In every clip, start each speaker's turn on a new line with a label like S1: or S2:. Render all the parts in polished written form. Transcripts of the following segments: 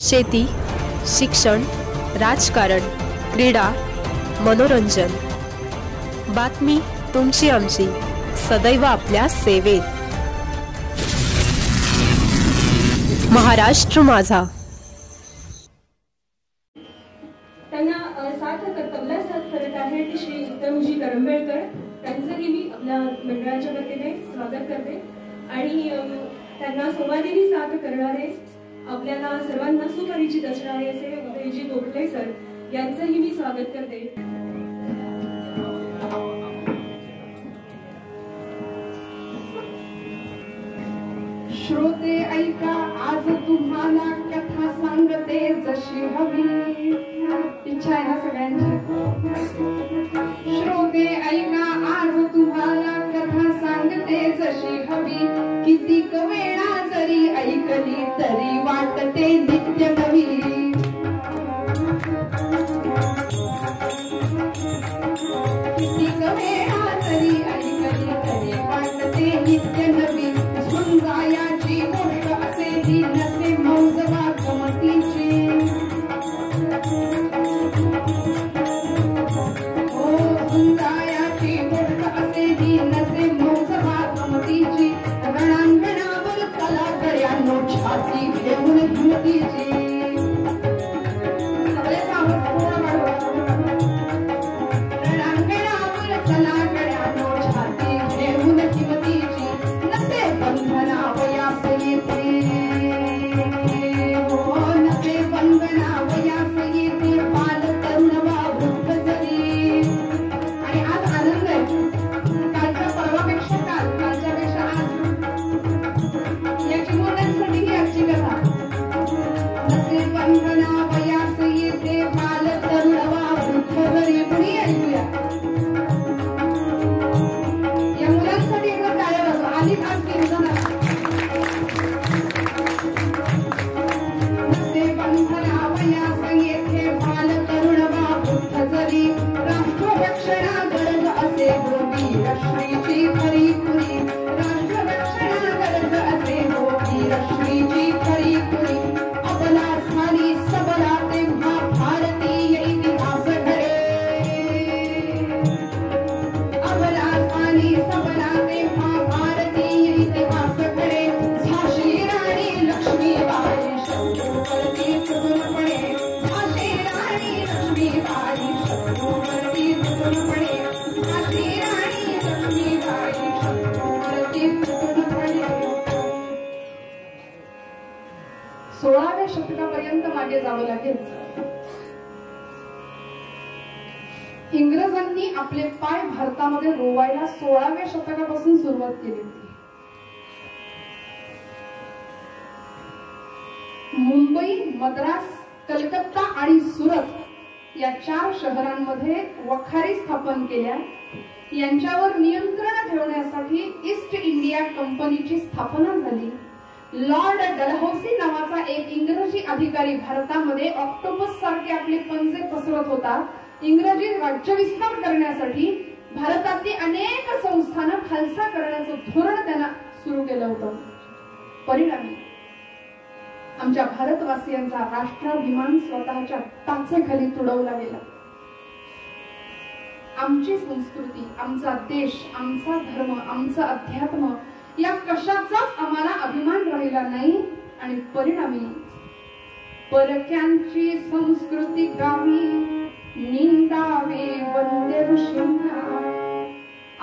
S1: शेती, शिक्षण, राजकारण, क्रीडा, मनोरंजन, बातमी तुमची आमची, सदैव आपल्या सेवेत. महाराष्ट्र माझा.
S2: त्यांना साथ तबला साथ करत आहेत श्री उत्तमजी करंबेळकर. त्यांचंही मी आपल्या मंडळाच्या वतीने स्वागत करते. आणि त्यांना संवादिनी साथ करणारे, आपल्याला सर्वांना सुपरिचित असणारे असे उदयजी गोखले सर यांचंही मी स्वागत करते.
S3: श्रोते ऐका, आज तुम्हाला कथा सांगते जशी हवी. इच्छा आहे ना सगळ्यांची? श्रोते ऐका, आज तुम्हाला कथा सांगते जशी हवी. किती वेळा जरी ऐकली तरी वाटते नित्य नवी. किती वेळा जरी ऐकली तरी वाटते नित्य नवी. झुंजायाची गोष्ट असे ती नसे मौजवा गमतीची. हो, झुंजायाची गोष्ट असे ती नसे मौजवा गमतीची. रणांगणावर चला गड्यांनो छाती घेऊन धुतीची. रणांगणावर चला गड्यांनो छाती घेऊन किमतीची. नसे बंधना वयास येते, हो नसे बंधना वयास येते. बाल तरुण वा वृद्ध जरी. आणि आज आनंद आहे, कालच्या परवापेक्षा कालच्यापेक्षा आज याची मोठ्यांसाठी ही आजची कथा. नसे बंधना वयास येते, बाल तरुण वा वृद्ध जरी. पुढे ऐकूया या मुलांसाठी एकदा टाळ्या वाजवा. आधीच आज केलं ना. नसे बंधना वयास येते, बाल तरुण वा वृद्ध जरी. राष्ट्ररक्षणा गरज असे हो वीरश्रीची खरी खुरी. राष्ट्ररक्षणा गरज असे हो वीरश्रीची खरी खुरी. अबला झाली सबला तेव्हा भारतीय इतिहास घडे. अबला झाली सबला तेव्हा भारतीय इतिहास घडे. झाशी राणी लक्ष्मीबाई शत्रूवरती तुटून पडे. झाशी राणी लक्ष्मीबाई शत्रूवरती तुटून पडे. झाशी राणी लक्ष्मीबाई शत्रूवरती तुटून पडे. 16व्या शतकापर्यंत मागे जावं लागेल. इंग्रजांनी आपले पाय भारतामध्ये रोवायला 16व्या शतकापासून सुरुवात केली होती. मुंबई, मद्रास, कलकत्ता आणि सुरत या 4 शहरांमध्ये वखारी स्थापन केल्या. यांच्यावर नियंत्रण ठेवण्यासाठी ईस्ट इंडिया कंपनीची स्थापना झाली. लॉर्ड डलहौसी नावाचा एक इंग्रजी अधिकारी भारतामध्ये ऑक्टोपस सारखे आपले पंजे पसरत होता. इंग्रजी राज्यविस्तार करण्यासाठी भारतातली अनेक संस्थानं खालसा करण्याचं धोरण त्यांना सुरू केलं होतं. परिणामी आमच्या भारतवासियांचा राष्ट्राभिमान स्वतःच्या टाचेखाली तुडवला गेला. आमची संस्कृती, आमचा देश, आमचा धर्म, आमचं अध्यात्म या कशाचाच आम्हाला अभिमान राहिला नाही. आणि परिणामी परक्यांची संस्कृती गावी निंदावे वंद्य ऋषींना.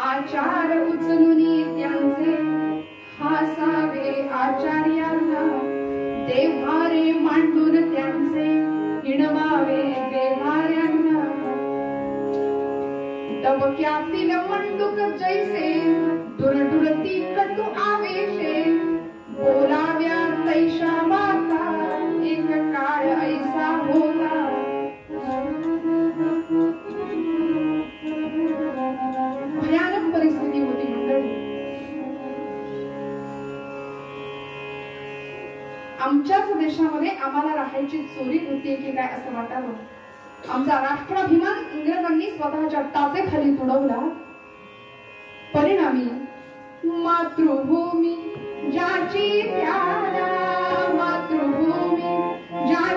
S3: आचार उचलून त्यांचे हासावे आचार्यांना. देव्हारे मांडून त्यांचे हिणवावे देव्हाऱ्यांना. डबक्यातील मंडूक जैसे दुरडुरती कटू आवेशे. बोलाव्या तैशा वाता एक काळ ऐसा होता. भयानक परिस्थिती होती मंडळी. आमच्याच देशामध्ये आम्हाला राहायची चोरी होती की काय असं वाटावं. आमचा राष्ट्राभिमान इंग्रजांनी स्वतःच्या टाचेखाली तुडवला. परिणामी मातृभूमी ज्याची प्यारा, मातृभूमी ज्याची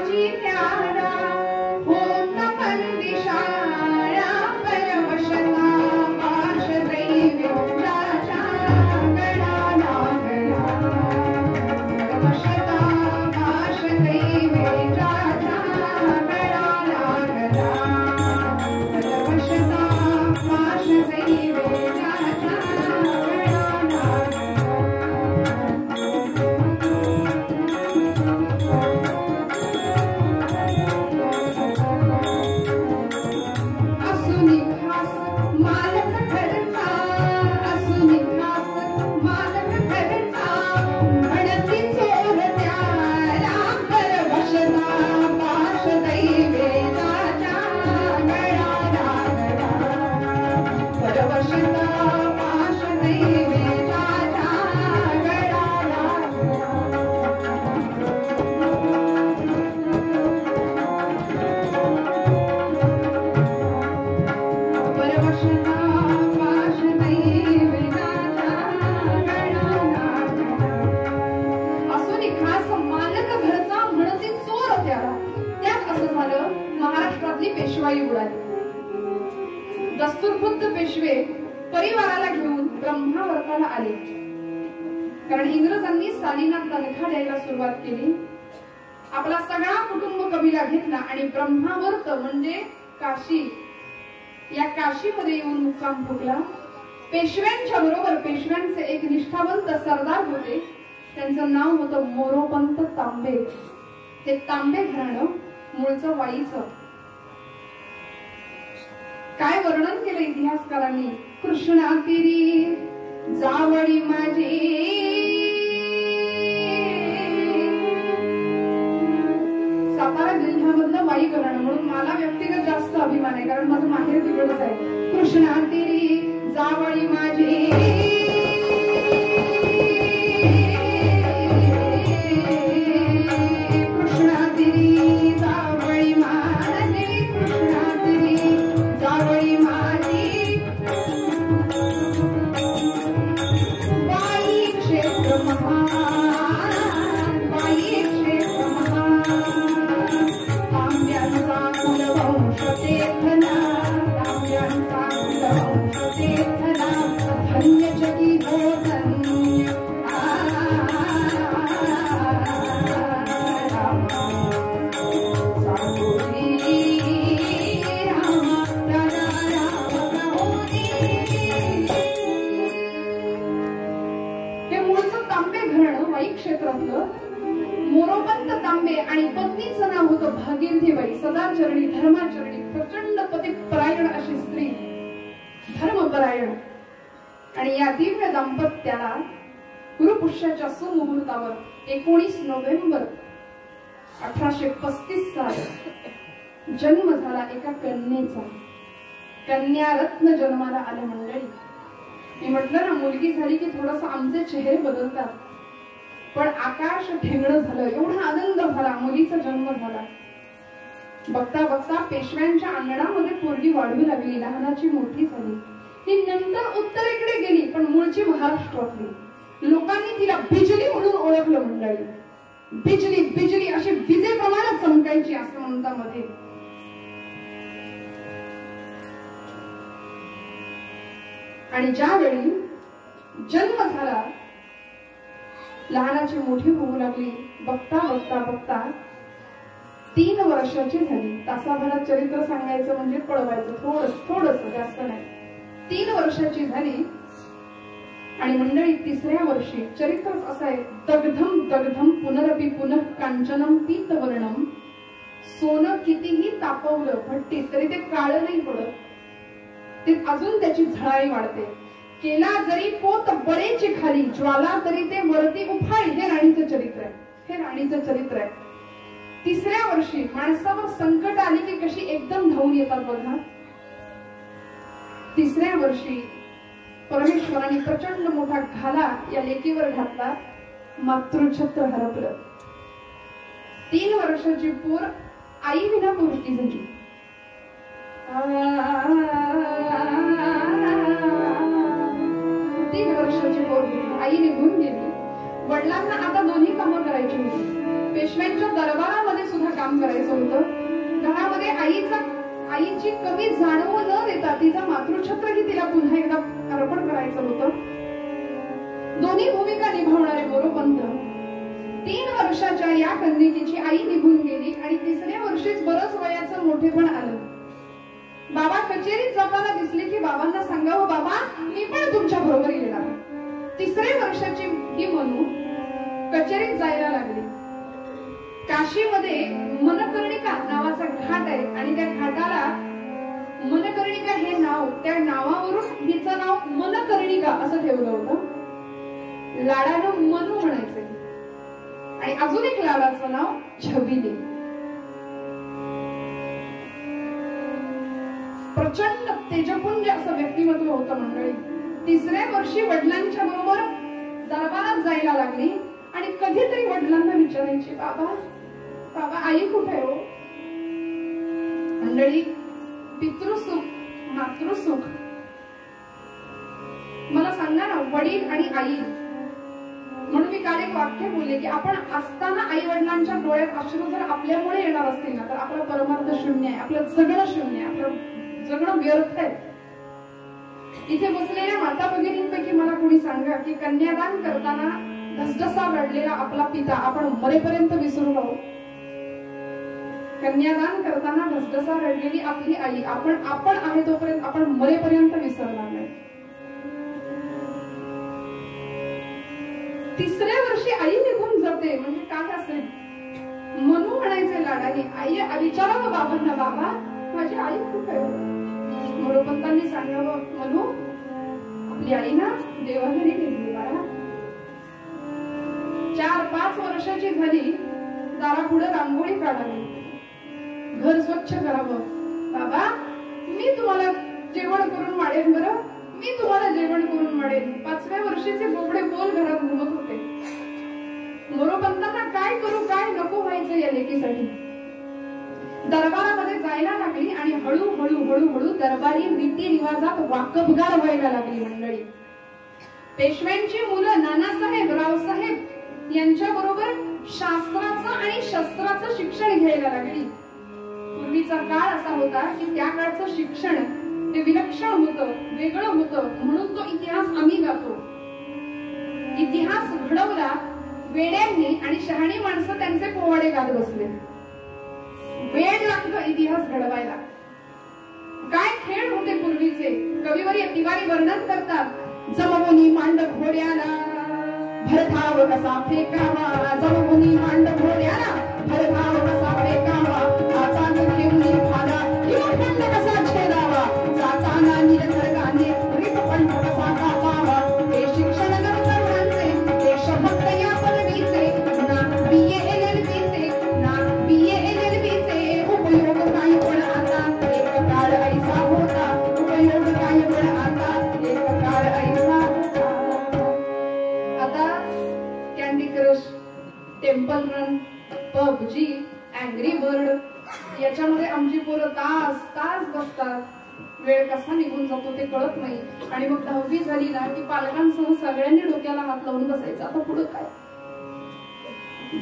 S3: पेशवाई उडाली. दस्तूरबुद्ध पेशवे परिवाराला घेऊन ब्रह्मावर्ताला आले. कारण इंग्रजांनी सालीना तनखा द्यायला सुरुवात केली. आपला सगळा कुटुंब कबिला घेतला आणि ब्रह्मावर्त म्हणजे काशी, या काशीमध्ये येऊन मुक्काम ठोकला. पेशव्यांच्या बरोबर पेशव्यांचे एक निष्ठावंत सरदार होते. त्यांचं नाव होतं मोरोपंत तांबे. ते तांबे घराणं मूळचं वाईचं. काय वर्णन केलं इतिहासकारांनी. कृष्णा तीरी जावळी माझी, सातारा जिल्ह्यामधलं वाई घराणं म्हणून मला व्यक्तिगत जास्त अभिमान आहे, कारण माझं माहेर तिकडच आहे. कृष्णा तीरी जावळी माझी, कृष्णा तीरी जावळी माझी, कृष्णा तीरी जावळी माझी. वाई क्षेत्र महान, वाई क्षेत्र महान. तांब्यांचा कुलवंश तेथना, तांब्यांचा कुलवंश तेथना. धन्य जगी हो धन्य. क्षेत्रातलं मोरोपंत तांबे आणि पत्नीचं नाव होतं भागीरथीबाई. सदाचरणी धर्माचरणी प्रचंड पतिपरायण अशी स्त्री, धर्मपरायण. आणि या दिव्य दाम्पत्याला गुरुपुष्याच्या सुमुहूर्तावर 19 नोव्हेंबर 1835 साली जन्म झाला एका कन्येचा. कन्या रत्न जन्माला आल्या. मंडळी, मी म्हटलं ना, मुलगी झाली की थोडस आमचे चेहरे बदलतात, पण आकाश ठेंगणं झालं. एवढा आनंद झाला. मुलीचा जन्म झाला. बघता बघता पेशव्यांच्या अंगणामध्ये पोरगी वाढू लागली. लहानाची मोठी झाली. ही नंतर उत्तरेकडे गेली, पण मूळची महाराष्ट्रातली. लोकांनी तिला बिजली म्हणून ओळखलं. मंडळी, बिजली बिजली अशी विजेप्रमाणे चमकायची असं म्हणता मध्ये. आणि ज्यावेळी जन्म झाला, लहानाची मोठी होऊ लागली. बघता बघता बघता 3 वर्षाची झाली. तासाभरात चरित्र सांगायचं म्हणजे पळवायचं, थोडस जास्त नाही. 3 वर्षाची झाली. आणि मंडळी, 3ऱ्या वर्षी चरित्रच असं आहे. दग्धम दग्धम पुनरपि पुनः कांचनम पीतवर्णम. सोनं कितीही तापवलं भट्टीत तरी ते काळं नाही पडत, ते अजून त्याची झळाळी वाढते. केला जरी पोत बळेची खाली, ज्वाला तरी ते वरती उफाळी. हे राणीचं चरित्र आहे. हे राणीचं चरित्र आहे. 3ऱ्या वर्षी माणसावर संकट आली की कशी एकदम धावून येतात बघा. 3ऱ्या वर्षी परमेश्वराने प्रचंड मोठा घाला या लेकीवर घातला. मातृछत्र हरपलं. 3 वर्षाची पोर आई विना पोरकी झाली. 3 वर्षाची पोरगी आई निघून गेली. वडिलांना आता दोन्ही कामं करायची होती. पेशव्यांच्या दरबारामध्ये सुद्धा काम करायचं होतं. घरामध्ये आईची कमी जाणव न देता तिचा मातृछत्रही तिला पुन्हा एकदा अर्पण करायचं होतं. दोन्ही भूमिका निभावणारे मोरोपंत. 3 वर्षाच्या या कन्येची आई निघून गेली आणि 3ऱ्या वर्षीच बरंच वयाचं मोठेपण आलं. बाबा कचेरीत जाताना दिसले की बाबांना सांगावं, बाबा मी पण तुमच्या बरोबर येणार. 3ऱ्या वर्षाची ही मनू कचेरीत जायला लागली. काशीमध्ये मनकर्णिका नावाचा घाट आहे आणि त्या घाटाला मनकर्णिका हे नाव, त्या नावावरून हिचं नाव मनकर्णिका असं ठेवलं होतं. लाडानं मनू म्हणायचे. आणि अजून एक लाडाचं नाव छबिली. प्रचंड तेजपुंज असं व्यक्तिमत्व होतं मंडळी. 3ऱ्या वर्षी वडिलांच्या बरोबर दरबारात जायला लागली आणि कधीतरी वडिलांना विचारायची, बाबा बाबा आई कुठे आहे हो? मंडळी, पितृसुख मातृसुख मला सांगा ना, वडील आणि आई म्हणून मी काल एक वाक्य बोलले की आपण असताना आई वडिलांच्या डोळ्यात अश्रू जर आपल्यामुळे येणार असतील ना तर आपलं परमार्थ शून्य आहे, आपलं जगणं शून्य आहे, आपलं जगणं व्यर्थ आहे. इथे बसलेल्या माता भगिनींपैकी मला कोणी सांगा की कन्यादान करताना धसधसा रडलेला आपला पिता आपण मरेपर्यंत विसरू नको. कन्यादान करताना धसधसा रडलेली आपली आई आपण आहे तोपर्यंत आपण मरेपर्यंत विसरणार नाही. तिसऱ्या वर्षी आई निघून जाते म्हणजे काय असेल. मनू म्हणायचे लाडाने, आई विचारावं बाबांना, बाबा माझी आई खूप आहे. मोरोपंतांनी सांगावं, मनू आपली आई ना देवाघरी गेली बाळा. 4-5 वर्षाची झाली, दारापुढे रांगोळी काढावी, घर स्वच्छ करावं. बाबा मी तुम्हाला जेवण करून वाढेन, बरं मी तुम्हाला जेवण करून वाढेन. 5व्या वर्षीचे बोबडे बोल घरात घुमत होते. मोरोपंतांना काय करू काय नको व्हायचं या लेकीसाठी. दरबारामध्ये जायला लागली आणि हळूहळू दरबारी रीतिरिवाजात वाकबगार व्हायला लागली मंडळी. पेशव्यांची मुलं नानासाहेब, रावसाहेब यांच्या बरोबर शास्त्राचं आणि शस्त्राचं शिक्षण घ्यायला लागली. पूर्वीचा काळ असा होता की त्या काळचं शिक्षण ते विलक्षण होतं, वेगळं होतं. म्हणून तो इतिहास आम्ही गातो. इतिहास घडवला वेड्यांनी आणि शहाणी माणसं त्यांचे पोवाडे गात बसले. वेळ लागतो इतिहास घडवायला. काय खेळ होते पूर्वीचे. कविवरी तिवारी वर्णन करतात. जमवुनी मांड घोड्याला भरधाव कसा फेकावा, जमवुनी मांड घोड्याला भरधाव कसा फेकावा, हाताने घेऊन भाला हिमखंड कसा छेदावा, जाताना निरखडकाने रिपपंड कसा कापावा. हे शिक्षण तरुणांचे, देशभक्त या पदवीचे, ना BA LLBचे, ना BA LLBचे उपयोग काय पण आता. एक काळ ऐसा होता, उपयोग काय पण आता. एक काळ ऐसा होता. आता candy crush, temple run, PUBG, angry bird याच्यामध्ये आमची पोरं तास बसतात. वेळ कसा निघून जातो ते कळत नाही. आणि मग 10वी झाली ना की पालकांसह सगळ्यांनी डोक्याला हात लावून बसायचं. आता पुढे काय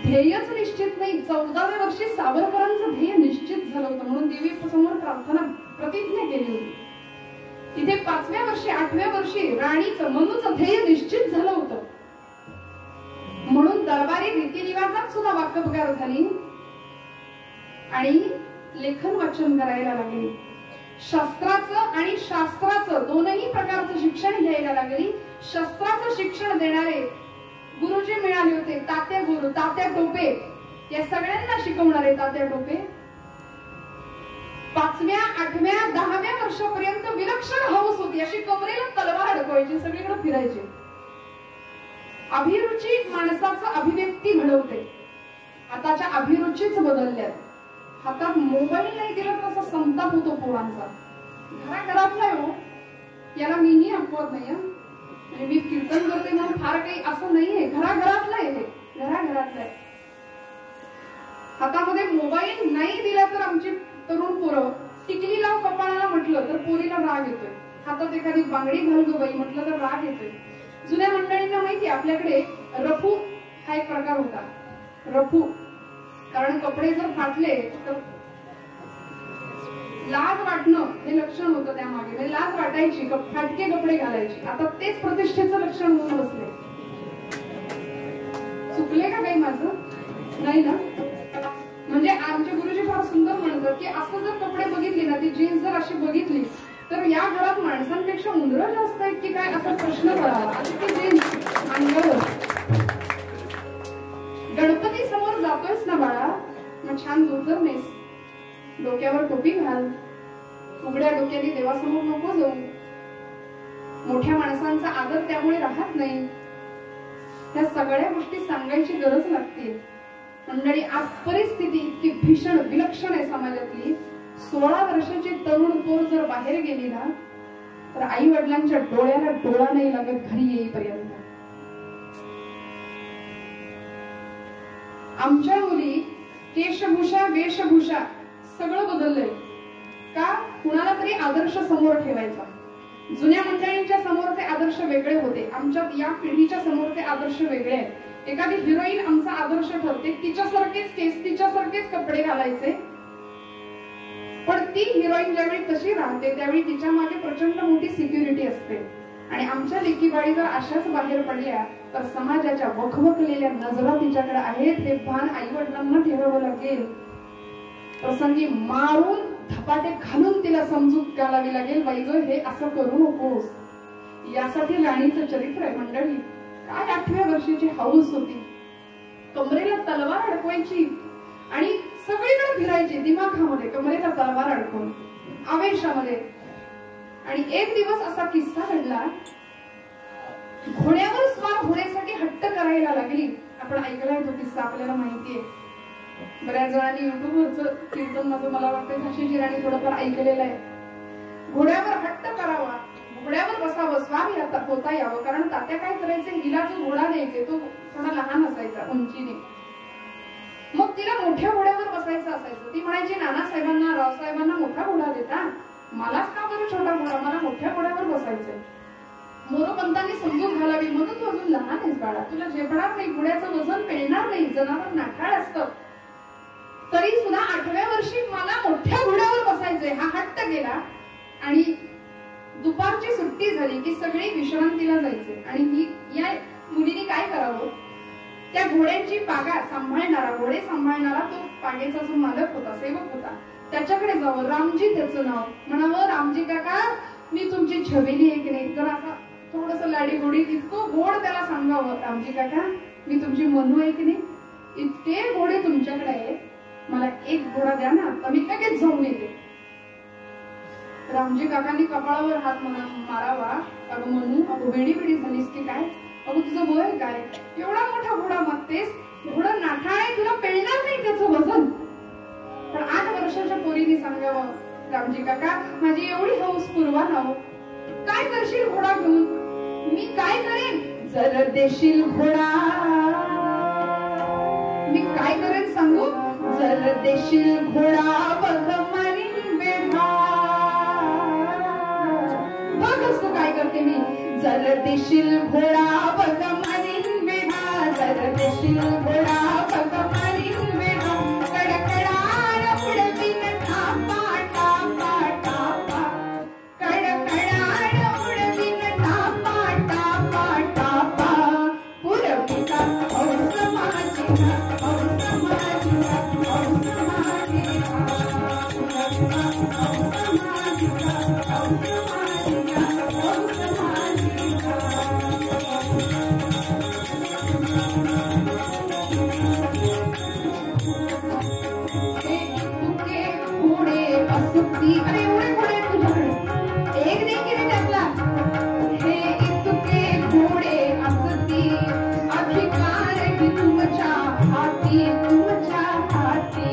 S3: ध्येयच निश्चित नाही. 14व्या वर्षी सावरकरांचं ध्येय निश्चित झालं होतं म्हणून देवी समोर प्रार्थना प्रतिज्ञा केली होती. तिथे 5व्या वर्षी 8व्या वर्षी राणीचं मनूचं ध्येय निश्चित झालं होतं. म्हणून दरबारी रीतिरिवाजात सुद्धा वाकबगार झाली आणि लेखन वाचन करायला लागली. शस्त्राचं आणि शास्त्राचं दोनही प्रकारचं शिक्षण घ्यायला लागली. शस्त्राचं शिक्षण देणारे गुरुजी मिळाले होते. तात्या गुरु, तात्या टोपे या सगळ्यांना शिकवणारे तात्या टोपे. 5व्या 8व्या 10व्या वर्षापर्यंत विलक्षण हौस होती. अशी कमरेला तलवार अडकवायची, सगळीकडे फिरायची. अभिरुची माणसाचं अभिव्यक्ती घडवते. आताच्या अभिरुचीच बदलल्यात. हातात मोबाईल नाही दिला तर असा संताप होतो पोरांचा. घराघरातला हो, याला मीही अपवाद नाही. म्हणजे मी कीर्तन करते म्हणून फार काही असं नाहीये. घराघरातला आहे, घराघरातला आहे. हातामध्ये मोबाईल नाही दिला तर आमची तरुण पोरं टिकली लाव कपाळाला म्हटलं तर पोरीला राग येतोय. हातात एखादी बांगडी घाल गं बाई म्हटलं तर राग येतोय. जुन्या मंडळींना माहिती आपल्याकडे रफू हा एक प्रकार होता. रफू कारण कपडे जर फाटले तर लाज वाटणं हे लक्षण होतं त्यामागे. म्हणजे लाज वाटायची, फाटके कपडे घालायची. आता तेच प्रतिष्ठेचं लक्षण होऊन बसले. चुकले का काही माझं? नाही ना. म्हणजे आमचे गुरुजी फार सुंदर म्हणतात की असं जर कपडे बघितले ना, ती जीन्स जर अशी बघितली तर या घरात माणसांपेक्षा उंदरं जास्त आहेत की काय असा प्रश्न पडावा. ती जीन्स अंगावर. गणपती समोर जातोयस ना बाळा, मग छान धोतर नेस, डोक्यावर टोपी घाल. उघड्या डोक्याने देवासमोर नको जाऊ. मोठ्या माणसांचा आदर त्यामुळे राहत नाही. त्या सगळ्या गोष्टी सांगायची गरज लागते. मंडळी आज परिस्थिती इतकी भीषण विलक्षण आहे समाजातली. 16 वर्षाची तरुण पोर जर बाहेर गेली ना तर आई वडिलांच्या डोळ्याला डोळा नाही लागत घरी येईपर्यंत. आमच्या मुली केशभूषा वेशभूषा सगळं बदललंय. का? कुणाला तरी आदर्श समोर ठेवायचा. जुन्या मंडळींच्या समोरचे आदर्श वेगळे होते, आमच्या या पिढीच्या समोरचे आदर्श वेगळे आहेत. एखादी हिरोईन आमचा आदर्श ठरते, तिच्यासारखेच केस, तिच्यासारखेच कपडे घालायचे. पण ती हिरोईन ज्यावेळी तशी राहते त्यावेळी तिच्या मागे प्रचंड मोठी सिक्युरिटी असते. आणि आमच्या लेकीबाळी जर अशाच बाहेर पडल्या तर समाजाच्या वखवकलेल्या नजरा तिच्याकडे आहेत हे भान आई वडिलांना ठेवावं लागेल. प्रसंगी मारून धपाटे घालून तिला समजूत घालावी लागेल, बाई ग हे असं करू नकोस. यासाठी राणीचं चरित्र आहे मंडळी. काय 8व्या वर्षाची हौस होती, कमरेला तलवार अडकवायची आणि सगळीकडे फिरायची दिमाखामध्ये, कमरेला तलवार अडकवून आवेशामध्ये. आणि एक दिवस असा किस्सा घडला, घोड्यावर स्वार होण्यासाठी हट्ट करायला लागली. आपण ऐकलाय तो किस्सा, आपल्याला माहितीये. बऱ्याच जणांनी युट्यूबवरचं कीर्तन माझं मला वाटतं झाशीची राणी थोडंफार ऐकलेलं आहे. घोड्यावर हट्ट करावा, घोड्यावर बसावं, स्वार होता यावं. कारण तात्या काय करायचे, हिला जो घोडा द्यायचे तो थोडा लहान असायचा उंचीने. मग तिला मोठ्या घोड्यावर बसायचं असायचं. ती म्हणायची नानासाहेबांना, रावसाहेबांना मोठा घोडा देता, मलाच का बरं छोटा घोडा, मला मोठ्या घोड्यावर बसायचंय. मोरोपंतांनी समजून घालावी, म्हणून तू अजून लहान आहेस बाळा, तुला झेपणार नाही, घोड्याचं वजन पेलणार नाही, जनावर नाठाळ असतं. तरी सुद्धा 8व्या वर्षी मला मोठ्या घोड्यावर बसायचंय हा हट्ट केला. आणि दुपारची सुट्टी झाली की सगळे विश्रांतीला जायचे. आणि ही या मुलीने काय करावं, त्या घोड्यांची पागा सांभाळणारा, घोडे सांभाळणारा तो पागेचा जो मालक होता, सेवक होता, त्याच्याकडे जावं. रामजी त्याचं नाव, म्हणावं रामजी काका मी तुमची छबेली आहे की नाही, जर असा थोडस लाडी गोडी इतकं गोड त्याला सांगावं, रामजी काका मी तुमची मनू आहे की नाही, इतके घोडे तुमच्याकडे आहे, मला एक घोडा द्या ना, तर मी लगेच जाऊन येते. रामजी काकांनी कपाळावर हात मारावा. अगं मनू, अगं बेडी बेडी झालीस की काय, अगं तुझं वय काय, एवढा मोठा घोडा मागतेस, घोडं नाठाळ आहे, तुला पेलणार नाही त्याचं वजन. पण 8 वर्षाच्या पोरीने सांगावं, रामजी काका माझी एवढी हौस पुरवा नाव, काय करशील घोडा घेऊन, मी काय करेन, जर देशील घोडा मी काय करेन सांगू, जर देशील घोडा बघ मारीन बेढा. बघ असतो काय करते मी, जर देशील घोडा बघ मारीन बेढा, जर देशील घोडा बघ मारीन बेढा. कडकडार उडवीन टापा टापा टापा, कडकडार उडवीन टापा टापा टापा. पुरविता हौस माझी, हौस माझी, हौस माझी, पुरविता हौस माझी, हौस माझी, हौस माझी. अरे एवढे घोडे तुझ्याकडे, एक देखील त्यातला. हे इतके घोडे असती, अधिकार की तुमच्या हाती, तुमच्या हाती.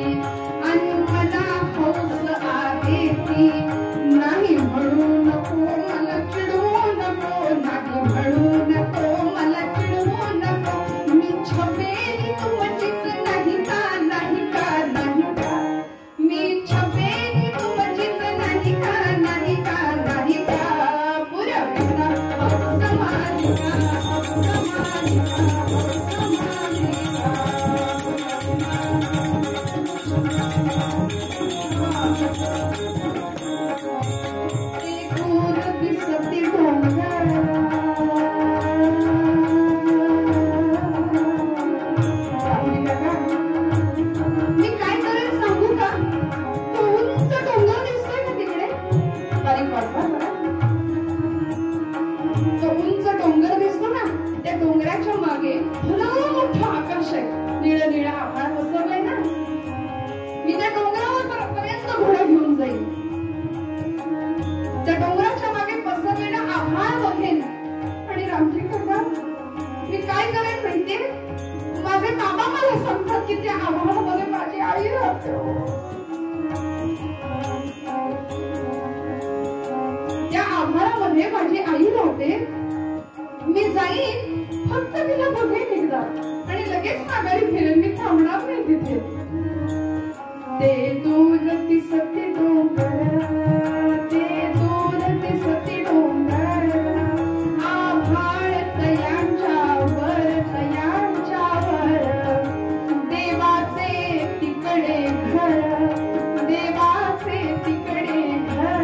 S3: आणि मला हौस आहे ती, नाही म्हणू नको मला चिडवू नको, नाही म्हणू नको मला चिडवू नको. मी छबेली तुमचीच नाही का, नाही का, नाही का, मी छबेली नाही का, नाही का, नाही का. पुरविता हौस माझी, हौस माझी, हौस माझी. ते दूर दिसते डोंगर, मी काय करेन सांगू का, तो उंच डोंगर दिसतोय ना तिकडे, बारीक वाटवा बघा, तो उंच डोंगर दिसतो ना, त्या डोंगराच्या मागे भलं मोठं आकाश आहे, निळं निळं आभाळ पसरलंय ना. मी त्या डोंगरावर पर्यंत घोडा घेऊन जाईल, त्या डोंगराच्या मागे पसरलेलं आभाळ बघेन. आणि रामजी काका मी काय करेन माहितीये, माझे बाबा मला सांगतात की त्या आभाळामध्ये माझी आई राहते. त्या आभाळामध्ये माझी आई राहते, मी जाईन फक्त तिला बघेन एकदा आणि लगेच माघारी फिरेन, मी थांबणार नाही तिथे. ते दूर दिसते डोंगर, ते दूर दिसते डोंगर, घर, देवाचे तिकडे घर,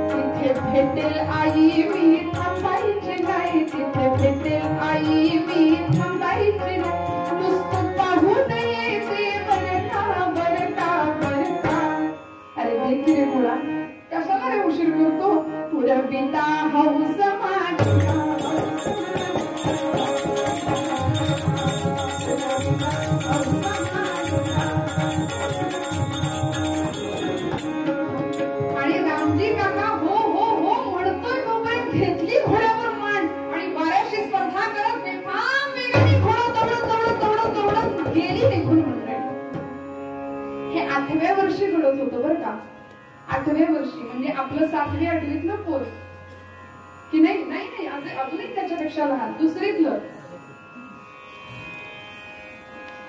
S3: तिथे भेटेल आई मी थांबायचे नाही, तिथे भेटेल आई मी थांबायचे नाही, नुसतं पाहू दे ते बरका बरका बरका. अरे भेटी रे मुळा, कशाला रे उशीर करतो, पुरविता हौस माझी. आणि रामजी काका हो हो हो म्हणतोय तोपर्यंत घेतली घोड्यावर मान आणि बऱ्याचशी स्पर्धा करत बेफाम वेगाने घोडा दौडत दौडत दौडत दौडत गेली निघून. म्हणते हे 8व्या वर्षी घडत होतं बरं का. 8व्या वर्षी म्हणजे आपलं 7वी 8वीतलं पोर की नाही. नाही नाही अजूनही त्याच्यापेक्षा लहान, दुसरीतलं.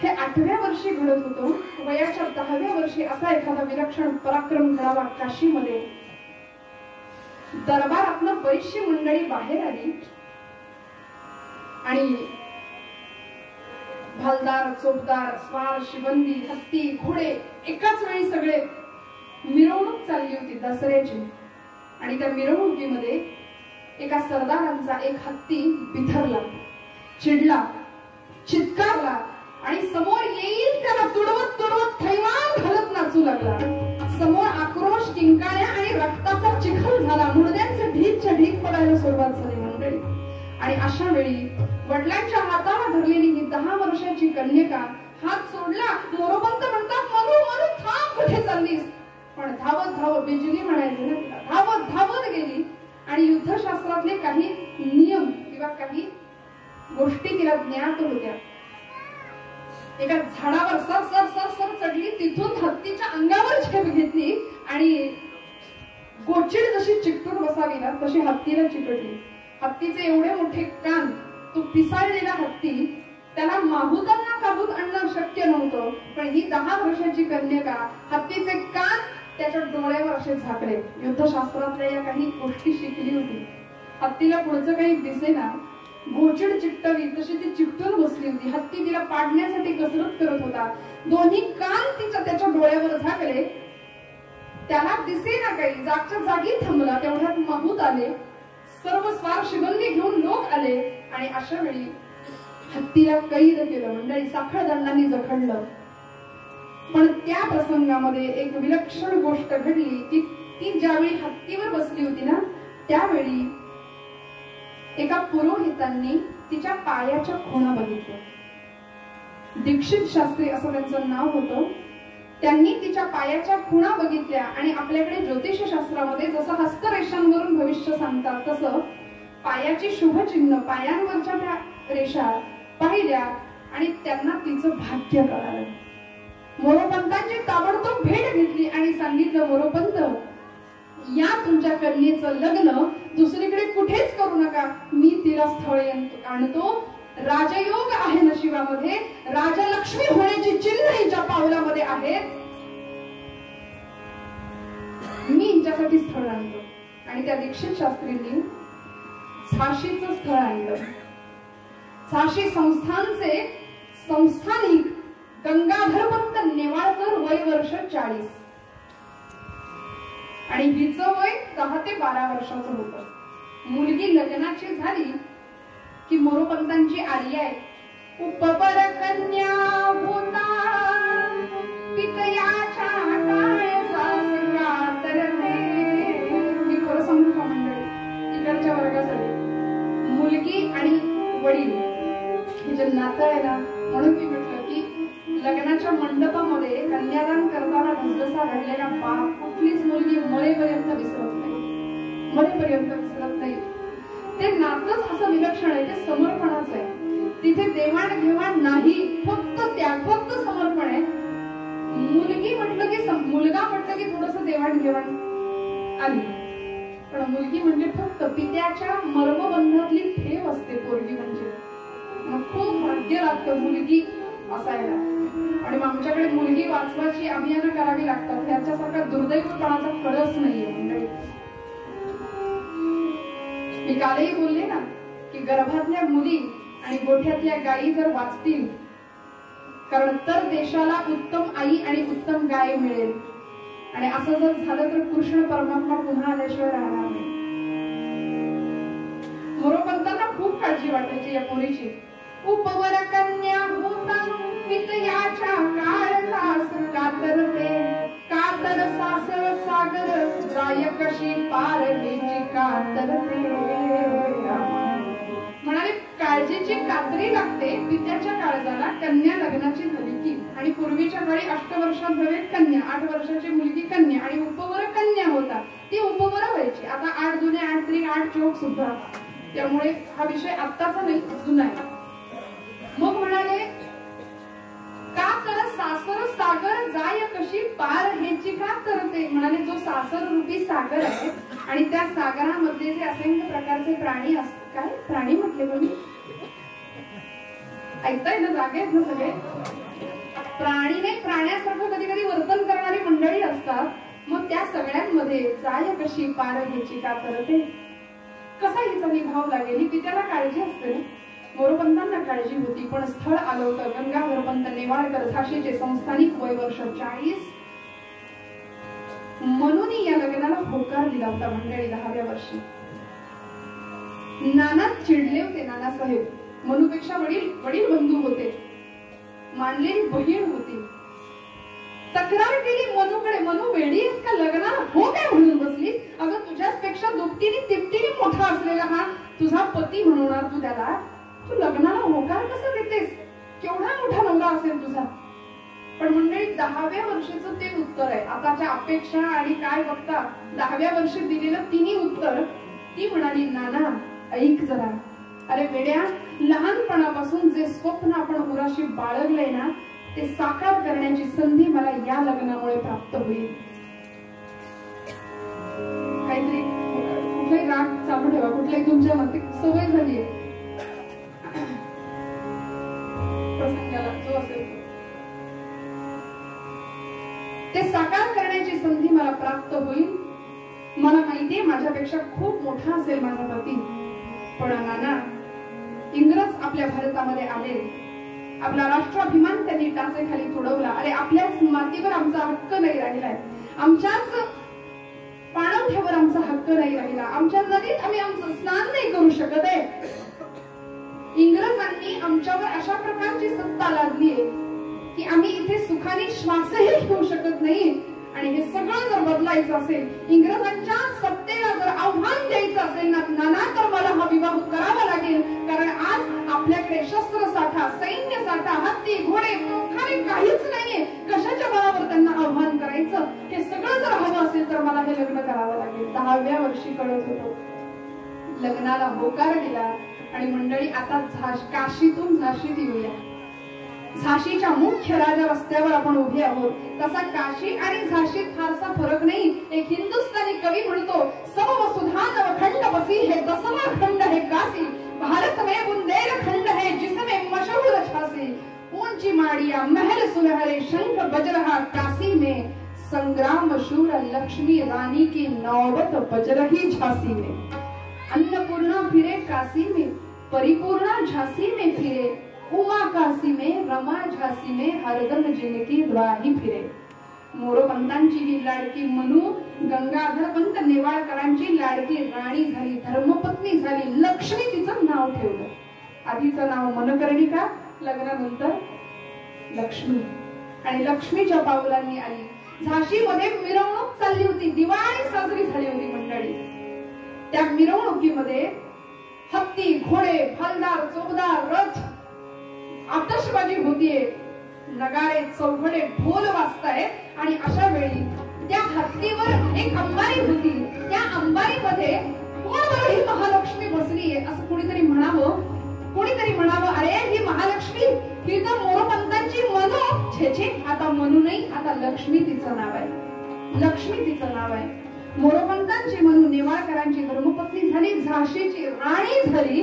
S3: हे 8व्या वर्षी घडत होतं. वयाच्या 10व्या वर्षी असा एखादा विलक्षण पराक्रम घडावा काशीमध्ये. दरबारातनं बरीचशी मंडळी बाहेर आली आणि भालदार, चोपदार, स्वार, शिबंदी, हत्ती, घोडे एकाच वेळी सगळे मिरवणूक चालली होती दसऱ्याची. आणि त्या मिरवणुकीमध्ये एका सरदारांचा एक हत्ती बिथरला, चिडला, चित्कारला आणि समोर येईल त्याला तुडवत तुडवत थैमान घालत नाचू लागला. समोर आक्रोश, किंकाळ्या आणि रक्ताचा चिखल झाला. मुडद्यांचे ढीकच्या ढीक पडायला सुरुवात झाली मंडळी. आणि अशा वेळी वडिलांच्या हाताला धरलेली ही 10 वर्षाची कन्यका हात सोडला. मोरोपंत म्हणतात मधू मधू थांब, कुठे चाललीस. पण धावत धावत, बिजली म्हणायचे ना तिला, धावत धावत गेली आणि युद्धशास्त्रातले काही नियम किंवा काही गोष्टी तिला ज्ञात होत्या. एका झाडावर सर सर सर सर चढली, तिथून हत्तीच्या अंगावर झेप घेतली आणि गोचिड जशी चिकटून बसावी ना तशी हत्तीला चिकटली. हत्तीचे एवढे मोठे कान, तो पिसाळलेला हत्ती, त्याला माहुतांना काबूत आणणं शक्य नव्हतं. पण ही 10 वर्षाची कन्यका, हत्तीचे कान त्याच्या डोळ्यावर असे झाकले. युद्धशास्त्रातल्या या काही गोष्टी शिकली होती. हत्तीला पुढचं काही दिसेना, गोचिड चिकटवी तशी ती चिकटून बसली होती. हत्ती तिला पाडण्यासाठी कसरत करत होता. दोन्ही कान तिच्या त्याच्या डोळ्यावर झाकले. त्याला दिसेना काही, जागच्या जागी थांबला. तेवढ्यात माहूत आले, सर्व स्वार शिबंदी घेऊन लोक आले आणि अशा वेळी हत्तीला कैद केलं मंडळी, साखळ दंडांनी जखडलं. पण त्या प्रसंगामध्ये एक विलक्षण गोष्ट घडली की ती ज्यावेळी हत्तीवर बसली होती ना त्यावेळी एका पुरोहितांनी तिच्या पायाच्या खुणा बघितल्या. दीक्षित शास्त्री असं त्यांचं नाव होतं. त्यांनी तिच्या पायाच्या खुणा बघितल्या आणि आपल्याकडे ज्योतिषशास्त्रामध्ये जसं हस्तरेषांवरून भविष्य सांगतात तसं पायाची शुभचिन्ह, पायांवरच्या त्या रेषा पाहिल्या आणि त्यांना तिचं भाग्य कळालं. मोरोपंतांची ताबडतोब भेट घेतली आणि सांगितलं, मोरोपंत या तुमच्या कन्येचं लग्न दुसरीकडे कुठेच करू नका, मी तिला स्थळ आणतो. राजयोग आहे नशिबामध्ये, राजलक्ष्मी होण्याची चिन्ह हिच्या पावलामध्ये आहेत, मी हिच्यासाठी स्थळ आणतो. आणि त्या दीक्षित शास्त्रींनी झाशीचं स्थळ आणलं. झाशी संस्थानचे संस्थानिक गंगाधरपंत नेवाळकर, वय वर्ष 40 आणि हिचं वय 10 ते 12 वर्षाचं होतं. मुलगी लग्नाची झाली की मोरोपंतांची आर्य आहे, उपपर कन्या होता पितयाच्या काळचा तरते. मी खरं सांगू का मंडळी, इकडच्या वर्गासाठी मुलगी आणि वडील हे जे नातं आहे ना, म्हणून मी म्हटलं की लग्नाच्या मंडपामध्ये कन्यादान करताना धसधसा घडलेला बाप कुठलीच मुलगी मरेपर्यंत विसरत नाही, मरेपर्यंत विसरत नाही. ते नातंच असं विलक्षण आहे, ते समर्पणाचं आहे. तिथे देवाण घेवाण नाही, फक्त त्याग, फक्त समर्पण आहे. मुलगी म्हटलं की मुलगा म्हटलं की थोडस देवाण घेवाण आली, पण मुलगी म्हणजे फक्त पित्याच्या मर्मबंधातली ठेव असते पोरगी म्हणजे. मग खूप भाग्य लागतं मुलगी असायला. आणि आमच्याकडे मुलगी वाचवायची अभियान करावी लागतात, ह्याच्यासारखा दुर्दैवपणाचा कळस नाहीये मंडळी. मी कालही बोलले ना की गर्भातल्या मुली आणि गोठ्यातल्या गायी जर वाचतील कारण तर देशाला उत्तम आई आणि उत्तम गाय मिळेल. आणि असं जर झालं तर कृष्ण परमात्मा पुन्हा आल्याशिवाय राहणार नाही. मोरोपंतांना खूप काळजी वाटायची या पोरीची. उपवर कन्या होता हितयाच्या काळजास कातरते, कातर सासर सागर जाय कशी पार हेची कातरते. म्हणाले काळजीची कात्री लागते पित्याच्या काळजाला कन्या लग्नाची झाली की. आणि पूर्वीच्या काळी 8 वर्षात भवेल कन्या, 8 वर्षाची मुलगी कन्या आणि उपवर कन्या होता ती उपवर व्हायची. आता 8 दुने 8 त्रिक 8 चौक सुद्धा. त्यामुळे हा विषय आत्ताचा नाही, जुना आहे. मग म्हणाले का तर सासर सागर जाय कशी पार हेची का तरते. म्हणाले जो सासर रूपी सागर आहे आणि त्या सागरामध्ये जे असंख्य प्रकारचे प्राणी असतात. काय प्राणी म्हटले बघ, ऐकताय ना, जागे आहेत ना सगळे. प्राणी नाही, प्राण्यासारखं कधी कधी वर्तन करणारी मंडळी असतात. मग त्या सगळ्यांमध्ये जाय कशी पार हेची का तरते. कसा हिचा निभाव लागेल ही पित्याला काळजी असते. मोरोपंतांना काळजी होती. पण स्थळ आलं होतं. गंगाधरपंत नेवाळकर झाशीचे संस्थानिक, वय वर्ष 40. मनूनी या लग्नाला होकार दिला होता मंडळी 10व्या वर्षी. नाना चिडले होते. नानासाहेब मनूपेक्षा वडील बंधू होते, मानलेली बहीण होती. तक्रार केली मनूकडे. मनू वेडी आहेस का, लग्नाला हो काय म्हणून बसलीस. अगं तुझ्यापेक्षा दुपटीने तिपटीने मोठा असलेला हा तुझा पती म्हणणार तू त्याला, तू लग्नाला होकार कसं देतेस, केवढा मोठा नवरा असेल तुझा. पण मंडळी 10व्या वर्षीचं ते उत्तर आहे. आताच्या अपेक्षा आणि काय बघता 10व्या वर्षी दिलेलं तिन्ही उत्तर. ती म्हणाली नाना ऐक जरा. अरे वेड्या, लहानपणापासून जे स्वप्न आपण उराशी बाळगलंय ना ते साकार करण्याची संधी मला या लग्नामुळे प्राप्त होईल. काहीतरी कुठलाही राग चालू ठेवा, कुठल्याही तुमच्या मते सवय झाली आहे प्रसंगाला जो असेल ते साकार करण्याची संधी मला प्राप्त होईल. मला माहितीये माझ्यापेक्षा खूप मोठा असेल माझा पती. पण नाना इंग्रज आपल्या भारतामध्ये आले, आपला राष्ट्राभिमान त्यांनी टाचेखाली तुडवला. अरे आपल्याच मातीवर आमचा हक्क नाही राहिलाय, आमच्याच पाणवठ्यावर आमचा हक्क नाही राहिला, आमच्या नदीत आम्ही आमचं स्नान नाही करू शकत आहे. इंग्रजांनी आमच्यावर अशा प्रकारची सत्ता लादलीये की आम्ही इथे सुखाने श्वासही घेऊ शकत नाही. आणि हे सगळं जर बदलायचं असेल, इंग्रजांच्या सत्तेला जर आव्हान द्यायचं असेल ना नाना, तर मला हा विवाह करावा लागेल. कारण आज आपल्याकडे शस्त्र साठा, सैन्य साठा, हत्ती, घोडे, तोफखाने काहीच नाहीये. कशाच्या बळावर त्यांना आव्हान करायचं. हे सगळं जर हवं असेल तर मला हे लग्न करावं लागेल. 10व्या वर्षी कळत होतो. लग्नाला होकार दिला. आणि मंडळी आता काशीतून झाशीत येऊया. झाशीच्या मुख्य राजा रस्त्यावर आपण उभे आहोत. तसा काशी आणि झाशीत फारसा फरक नाही. एक हिंदुस्थानी कवी म्हणतो, सब वसुधा नवखंड बसी है, 10वां खंड है काशी, भारत में बुंदेलखंड है जिसमें मशहूर झांसी, ऊंची माड़िया महल सुनहरे शंख बज रहा काशी में, संग्राम शूर लक्ष्मी रानी की नौबत बज रही झांसी में, अन्नपूर्णा फिरे काशी में, परिपूर्णा झांसी में फिरे, उमा काशी में, रमा झांसी में, हरदम जिनकी द्वाही फिरे. मोरोपंतांची ही लाडकी मनू गंगाधरपंत नेवाळकरांची लाडकी राणी झाली, धर्मपत्नी झाली. लक्ष्मी तिचं नाव ठेवलं. आधीचं नाव मनकर्णिका, लग्नानंतर लक्ष्मी. आणि लक्ष्मीच्या पावलांनी आली. झाशीमध्ये मिरवणूक चालली होती, दिवाळी साजरी झाली होती मंडळी. त्या मिरवणुकीमध्ये हत्ती, घोडे, फलदार, चोपदार रथ, आतषबाजी होतीये, नगारे, चौघडे, ढोल वाजतायत. आणि अशा वेळी त्या हत्तीवर एक अंबारी होती. त्या अंबारीमध्ये कोण ही महालक्ष्मी बसलीये असं कुणीतरी म्हणावं. कोणीतरी म्हणावं, अरे ही महालक्ष्मी, ही तर मोरोपंतांची मनू. छे, आता मनू नाही, आता लक्ष्मी तिचं नाव आहे. लक्ष्मी तिचं नाव आहे. मोरोपंतांची मनू नेवाळकरांची धर्मपत्नी झाली, झाशीची राणी झाली.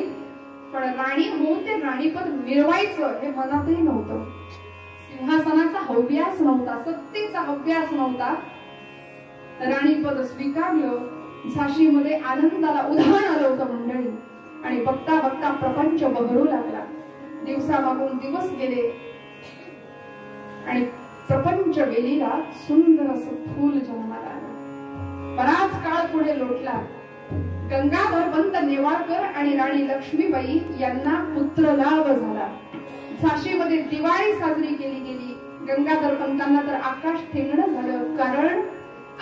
S3: पण राणी होऊन ते राणीपद मिरवायचं हे मनातही नव्हतं. सिंहासनाचा हव्यास नव्हता, सत्तेचा हव्यास नव्हता. राणीपद स्वीकारलं. झाशीमध्ये आनंदाला उधाण आलं होतं मंडळी. आणि बघता बघता प्रपंच बहरू लागला. दिवसामागून दिवस गेले. आणि प्रपंच वेलीला सुंदर असं फूल जन्माला आलं. बराच काळ पुढे लोटला. गंगाधर पंत नेवाळकर आणि राणी लक्ष्मीबाई यांना पुत्रलाभ झाला. झाशीमध्ये दिवाळी साजरी केली गेली. गंगाधर पंतांना तर आकाश ठेंगणं झालं, कारण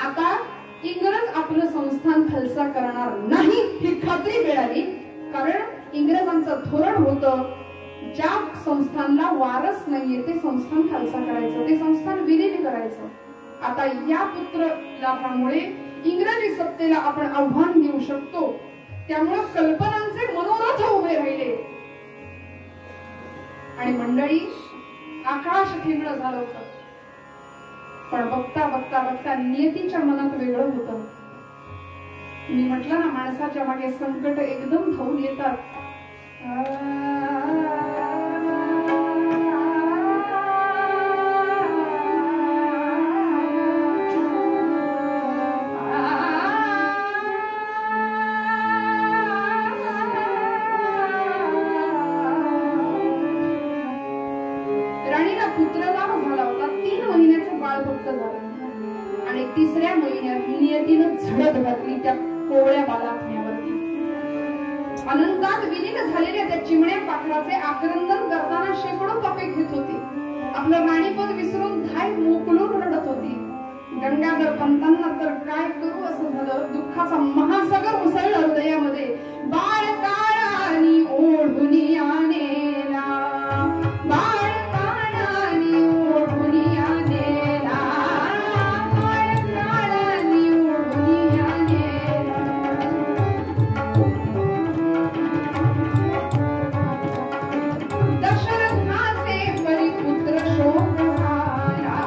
S3: आता इंग्रज आपलं संस्थान खालसा करणार नाही ही खात्री मिळाली. कारण इंग्रजांचं धोरण होतं, ज्या संस्थानला वारस नाहीये ते संस्थान खालसा करायचं, ते संस्थान विलीन करायचं. आता या पुत्र लाभामुळे इंग्रजी सत्तेला आपण आव्हान देऊ शकतो. त्यामुळे कल्पनांचे मनोरथ उभे राहिले आणि मंडळी आकाश ठेंगणं झालं होतं. पण बघता बघता बघता नियतीच्या मनात वेगळं होतं. मी म्हटलं ना, माणसाच्या मागे संकट एकदम धावून येतात. राणीला पुत्रलाभ झाला होता. 3 महिन्याचं बाळ फक्त झालं आणि 3ऱ्या महिन्यात नियतीनं झडप घातली त्या कोवळ्या बालाखण्यावरती. अनंतात विलीन झालेल्या त्या चिमण्या पाखराचे आक्रंदन करताना शेकडो पापे घेत होती. आपलं राणीपद विसरून धाय मोकळून रडत होती. गंगाधर पंतांना तर काय करू असं झालं. दुःखाचा महासागर उसळला हृदयामध्ये. बाळ काळानी ओढून आनेला, बाळ काळानी ओढून आनेला, बाळ काळानी ओढून आनेला. दशरथाचे परिपुत्र शोक झाला,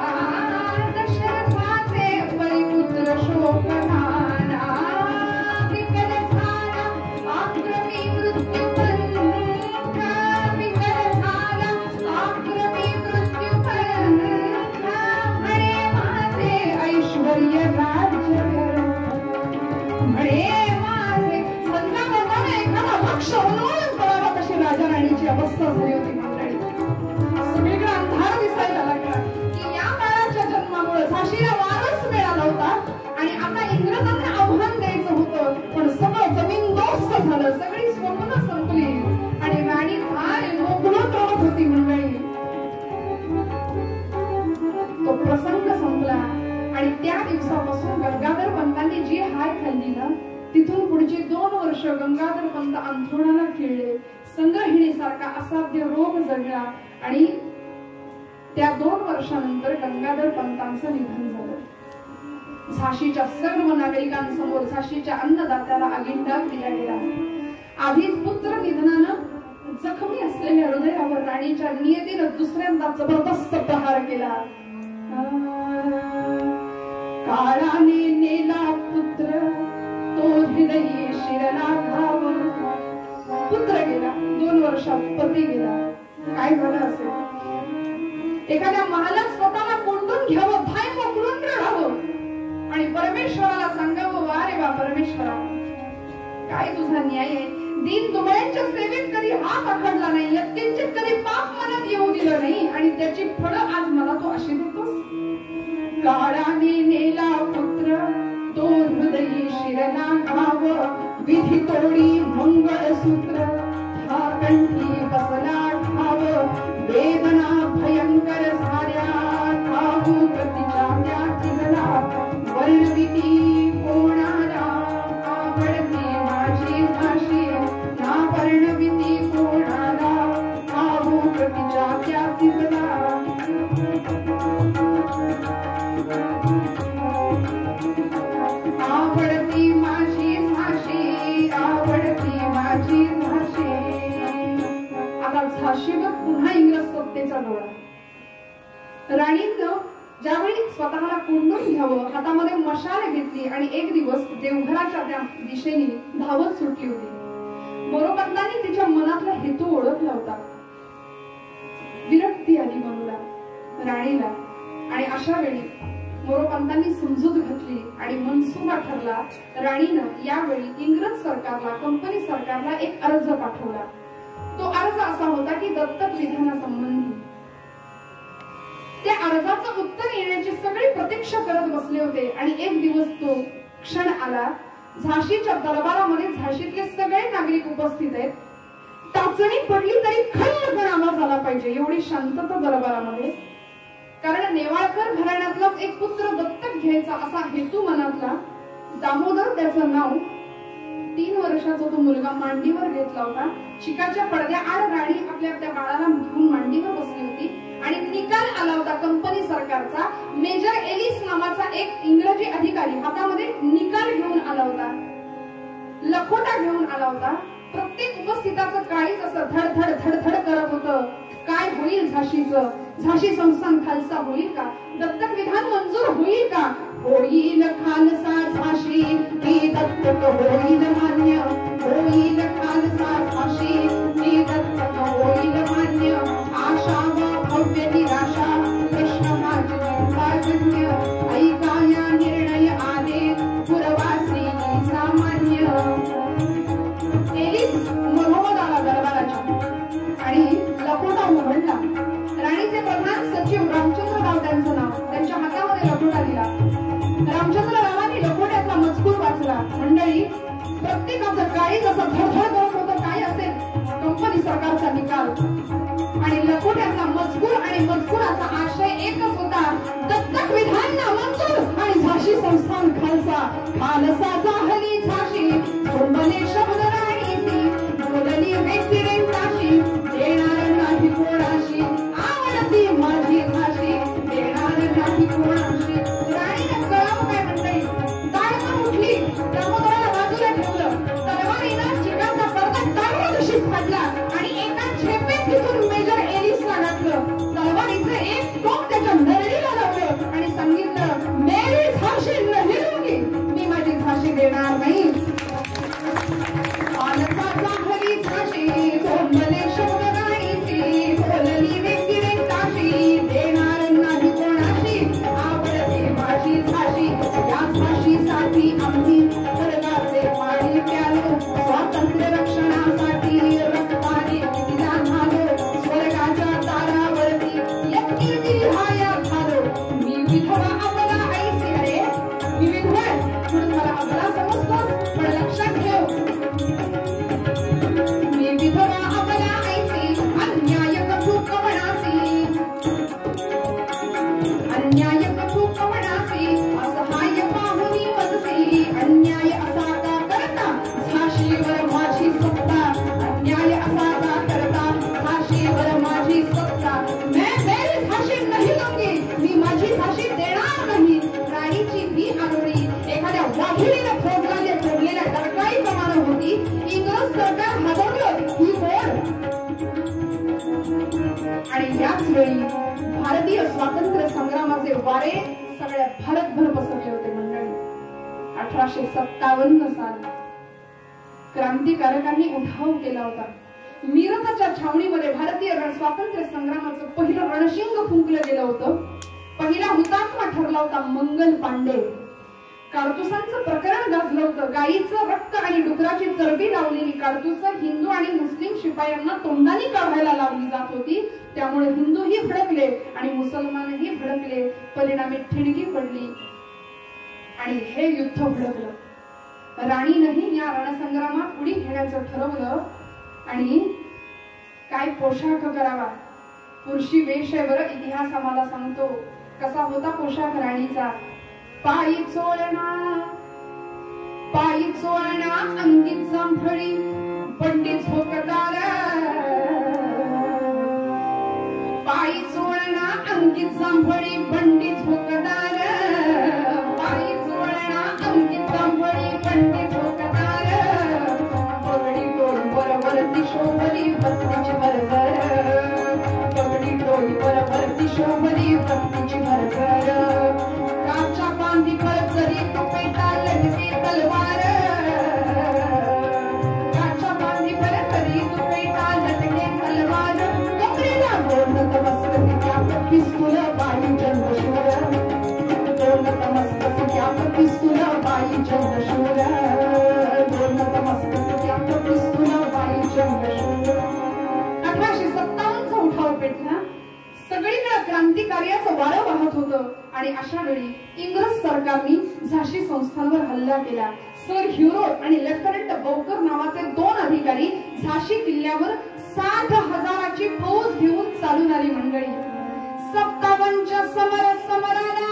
S3: दशरथाचे परिपुत्र शोक झाला. विकल झाला आक्रमी मृत्यू पंथा, विकल झाला आक्रमी मृत्यू पंथा. म्हणे माझे ऐश्वर्य राज्य म्हणे माझे संतांना एखादा वृक्ष उन्मळून पडावा तशी राजा राणीची अवस्था झाली होती. मंडळी सगळीकडे अंधार दिसायला लागला की या बाळाच्या जन्मामुळे झाशीला वारस मिळाला होता आणि आता इंग्रजांना आव्हान द्यायचं होतं. पण सगळं जमीनदोस्त झालं, सगळी स्वप्न संपली आणि राणी धाय मोकळून रडत होती. मंडळी तो प्रसंग संपला आणि त्या दिवसापासून गंगाधर पंतांनी जी हाय खाल्ली ना, तिथून पुढची 2 वर्ष गंगाधर पंत अंथरुणाला खिळले. संग्रहिणीसारखा असाध्य रोग जडला आणि त्या 2 वर्षानंतर गंगाधर पंतांचं निधन झालं. झाशीच्या सर्व नागरिकांसमोर झाशीच्या अन्नदात्याला आगिंडाग दिला गेला. आधीच पुत्र निधनानं जखमी असलेल्या हृदयावर राणीच्या नियतीनं दुसऱ्यांदा जबरदस्त प्रहार केला. काळाने नेला पुत्र तो हृदयी शिरला घाव. पुत्र गेला, 2 वर्षात पती गेला. काय झालं असेल? एखाद्या महालात स्वतःला कोंडून घ्यावं, धाय मोकळून रहावं आणि परमेश्वराला सांगावं, वा रे वा परमेश्वरा, काय तुझा न्याय आहे. दीन दुबळ्यांच्या सेवेत कधी हात आखडला नाही, यत्किंचित कधी पाप मनात येऊ दिलं नाही आणि त्याची फळं आज मला तू अशी देतोस. काळाने नेला पुत्र तो हृदयी शिरला घाव. विधी तोडी मंगळसूत्र हा कंठी बसला ठाव. वेदना भयंकर झाल्या ठाऊ प्रतिच्या त्या तिजला. वर्णविती कोणाला आवडते माझी झाशी, ना वर्णविती कोणाला ठाऊ प्रतिच्या त्या तिजला. आवडती माझी झाशी, आवडती माझी झाशी. आता झाशीवर पुन्हा इंग्रज सत्तेचा डोळा. राणीनं ज्यावेळी स्वतःला कोंडून घ्यावं, हातामध्ये मशाल घेतली आणि एक दिवस देवघराच्या त्या दिशेने धावत सुटली होती. मोरोपंतांनी तिच्या मनातला हेतू ओळखला होता. विरक्ती आली मनुला, राणीला आणि अशा वेळी मोरोपंतांनी समजूत घातली आणि मनसुबा ठरला. राणीनं यावेळी इंग्रज सरकारला, कंपनी सरकारला एक अर्ज पाठवला. तो अर्ज असा होता की दत्तक विधानासंबंधी त्या अर्जाचं उत्तर येण्याची सगळी प्रतीक्षा करत बसले होते. आणि एक दिवस तो क्षण आला. झाशीच्या दरबारामध्ये झाशीतले सगळे नागरिक उपस्थित आहेत. टाचणी पडली तरी खल्लकण आवाज झाला पाहिजे एवढी शांतता दरबारामध्ये. कारण नेवाळकर घराण्यातलाच एक पुत्र दत्तक घ्यायचा असा हेतू मनातला. दामोदर त्याचं नाव. 3 वर्षाचा तो मुलगा मांडीवर घेतला होता. चिकाच्या पडद्या आड राणी आपल्या त्या बाळाला घेऊन मांडीवर बसली होती. आणि निकाल आला होता कंपनी सरकारचा. मेजर एलिस नावाचा एक इंग्रजी अधिकारी हातामध्ये निकाल घेऊन आला होता, लखोटा घेऊन आला होता. प्रत्येक उपस्थिताचं काळीच असं धडधड धडधड करत होतं. काय होईल झाशीचं? झाशी संस्थान खालसा होईल का? दत्तक विधान मंजूर होईल का? होईल खालसा झाशी ही दत्तक होईल मान्य. होईल खालसा झाशी ही दत्तक होईल मान्य. आशा व भव्य निराशा प्रश्न माझे ऐका या निर्णय आले पुरवासी सामान्य. एलिस मोहम्मद आला दरबाराच्या आणि लखोटा उघडला. राणीचे प्रधान सचिव रामचंद्रराव त्यांचं नाव. त्यांच्या हातामध्ये लखोटा दिला. रामचंद्ररावांनी लखोट्यातला मजकूर वाचला. मंडळी, प्रत्येकाचं काळीच असं धडधड करत होतं. काय असेल? कंपनी सरकारचा निकाल. आणि लखोट्याचा मजकूर आणि मजकुराचा आशय एकच होता. दत्तक विधान नामंजूर आणि झाशी संस्थान खालसा. खालसा झाली झाशी सोंबले शब्द राणीची. बोलली व्यक्तिरेंताशी देणार नाही कोणाशी. आवडती माझी झाशी देणार नाही कोणाशी. राणीने कळावं काय म्हणते? ताळमन उठली. दामोदराला बाजूला ठेवलं. तलवारीनं चिकाचा पडदा ताडोशी फाडला आणि एका झेपेत तिथून मेजर एलिसला घातलं. तलवारीचं एक टोक त्याच्या नरडीला लावलं आणि सांगितलं, मेरी झाशी नाही लूंगी. मी माझी झाशी देणार नाही. झाशी सोंबले शब्द राणीची. बोलली व्यक्तिरेंताशी देणार नाही कोणाशी. आवडते माझी झाशी. या झाशीसाठी आम्ही स्वर्गाचे पाणी प्यालो. स्वातंत्र्य रक्षणासाठी रक्ताने बलिदान झालो. स्वर्गाच्या दारावरती यत्किर्ती लिहाया झालो. मी विधवा अबला ऐसे. अरे मी विधवा म्हणून मला अबला समजतोस? पण लक्षात ठेव, मी विधवा अबला ऐसी. अन्याय कठू कवणासी. अन्याय कठू कवणासी. असहाय पाहुनी मजसी. अन्याय असा का करता झाशीवर माझी सत्ता. अन्याय असा का करता झाशीवर माझी सत्ता. मैं मेरी झाशी नाही लूंगी. मी माझी झाशी देणार नाही. राणीची ही आरोळी एखाद्या वाघिणीने फोडलेल्या डरकाळी प्रमाणे होती. इंग्रज सरकार हादरलं. ही कोण? आणि याच वेळी भारतीय स्वातंत्र्य संग्रामाचे वारे सगळ्या भारतभर पसरले होते. मंडळी, 1857 साल क्रांतिकारकांनी उठाव केला होता. मीरतच्या छावणीमध्ये भारतीय स्वातंत्र्य संग्रामाचं पहिलं रणशिंग फुंकलं गेलं होतं. पहिला हुतात्मा ठरला होता मंगल पांडे. काडतुसांचं प्रकरण गाजलं होतं. गायीचं रक्त आणि डुकराची चरबी लावलेली काडतुसं हिंदू आणि मुस्लिम शिपायांना तोंडाने काढायला लावली जात होती. त्यामुळे हिंदूही भडकले आणि मुसलमानही भडकले. परिणामी ठिणगी पडली आणि हे युद्ध भडकलं. राणीनंही या रणसंग्रामात उडी घेण्याचं ठरवलं. आणि काय पोशाख करावा? पुरुषी वेश आहे बरं. इतिहास आम्हाला सांगतो कसा होता पोशाख राणीचा. पायी चोळणा अंगीत जांभळी पंडित झोकदार. पायी चोळणा अंगीत जांभळी पंडित झोकदार. पायी चोळणा अंगीत जांभळी पंडित झोकदार. पगडी टोळ बरोबर शोभली पत्नीची भरभर. पगडी टोळ बरोबर शोभली पत्नीची भरभर. काच्या बांधी परत जरी तुपेटा लढते तलवार. काच्या बांधी परत जरी तुपेटा लढते तलवार. कपडेला गोल नतमस्तक क्या पिस्तूल बाई जन्मशूर. गोल नतमस्तक क्या पिस्तूल बाई जन्मशूर. गोल नतमस्तक क्या पिस्तूल बाई जन्मशूर. 1857 चा उठाव पेटला. सगळीकडे क्रांतिकार्याचं आणि अशा वेळी इंग्रज सरकारने झाशी संस्थांवर हल्ला केला. सर ह्युरोट आणि लेफ्टनंट बौकर नावाचे 2 अधिकारी झाशी किल्ल्यावर 60,000ची फौज घेऊन चालून आली. मंडळी 57च्या समराला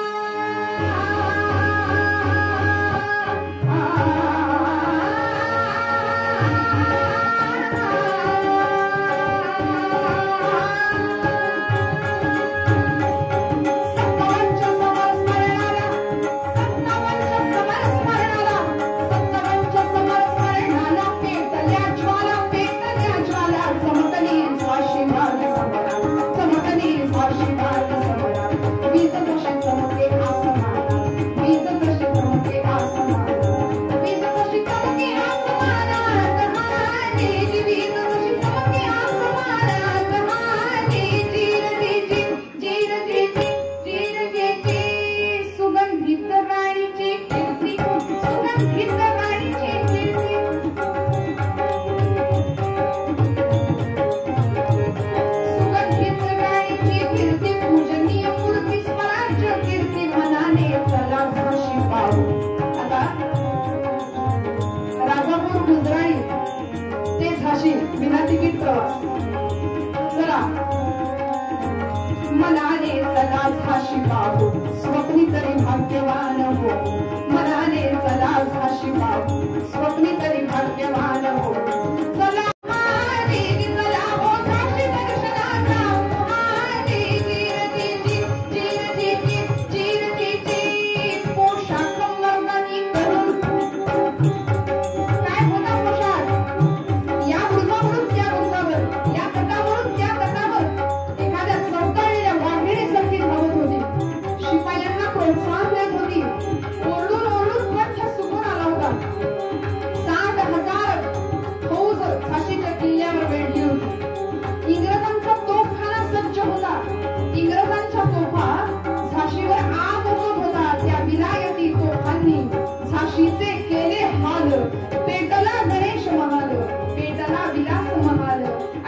S3: मनाने चला झाशी पाहू स्वप्नी तरी भाग्यवान हो. मनाने चला झाशी पाहू स्वप्नी तरी भाग्यवान हो. चला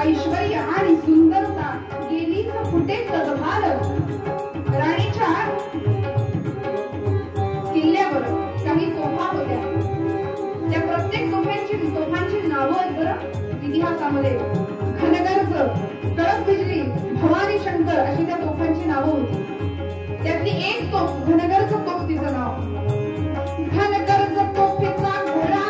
S3: ऐश्वर्य आणि सुंदरता गेलीच कुठे तदभार. राणीच्या किल्ल्यावर काही तोफा होत्या. त्या प्रत्येक तोफांची नावं आहेत बरं इतिहासामध्ये. घनगर्ज, कडक बिजली, भवानी शंकर अशी त्या तोफांची नावं होती. त्यातली एक तोफ घनगर्ज तोफ तिचं नाव. घनगर्ज तोफीचा घोडा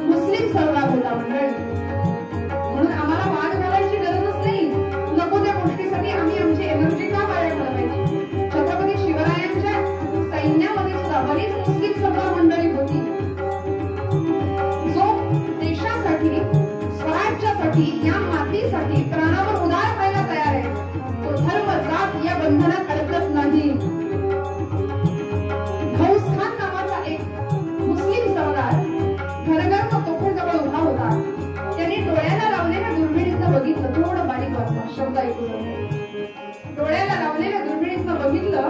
S3: मुस्लिम सरदार होता. मंडळी म्हणून आम्हाला वाद घालायची गरजच नाही. नको त्या गोष्टीसाठी आम्ही आमची एनर्जी का वाया घालवायची. छत्रपती शिवरायांच्या सैन्यामध्ये सुद्धा बरीच मुस्लिम सरदार मंडळी होती. जो देशासाठी स्वराज्यासाठी या मातीसाठी प्राणावर उधार व्हायला तयार आहे. तो धर्म जात या बंधनात अडकत नाही. गौस खान नावाचा एक मुस्लिम सरदार घनगर्ज तोफेजवळ उभा होता. त्यांनी डोळ्याला लावलेल्या दुर्बिणीतनं बघितलं. थोडं बारीक वाचला शब्द ऐकू. डोळ्याला लावलेल्या दुर्बिणीतनं बघितलं.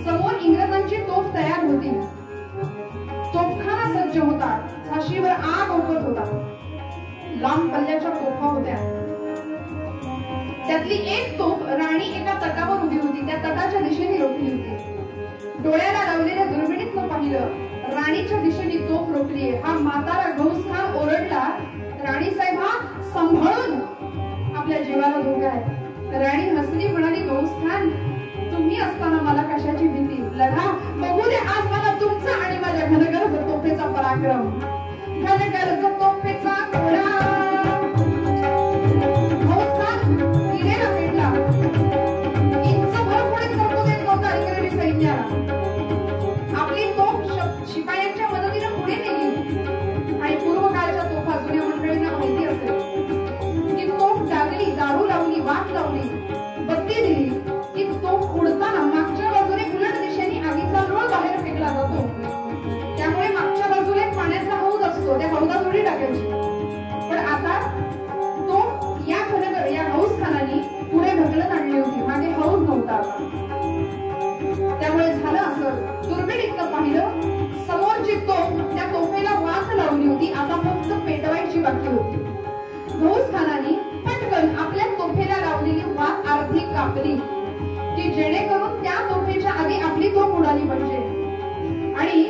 S3: समोर इंग्रजांची तोफ तयार होती. तोफखाना सज्ज होता. झाशीवर आग ओकत होता. लांब पल्ल्याच्या तोफा होत्या. त्यातली एक तोफ राणी एका तटावर उभी होती. त्या तटाच्या दिशेने रोखली होती. डोळ्याला लावलेल्या दुर्बिणीतनं पाहिलं. राणीच्या दिशेने तोफ रोखलीये. हा म्हातारा गौस खान ओरडला, राणी साहेब हा सांभाळून आपल्या जीवाला धोका आहे. राणी हसली म्हणाली, गौस खान तुम्ही असताना मला कशाची भीती. लढा बघू दे आज मला तुमचा आणि माझ्या घनगर्ज तोफेचा पराक्रम. घनगर्ज तोफेचा घोडा गौस खान किल्ल्याला पेटला. इंचभर पुढे सरकू देत नव्हता इंग्रजी सैन्याला. आपली तोफ शिपायांच्या मदतीने पुढे नेली. आणि पूर्वकाळच्या तोफा जुन्या मंडळींना माहिती असेल की तोफ डागली, दारू लावली, वाट लावली, बत्ती दिली की तोफ उडताना मागच्या बाजूने उलट दिशेने आगीचा लोळ बाहेर फेकला जातो. त्यामुळे मागच्या बाजूला पाण्याचा हौद असतो. त्या हौदात उडी टाकायची. पण कापली की जेणेकरून त्या तोफेच्या आधी आपली तोफ उडाली पाहिजे आणि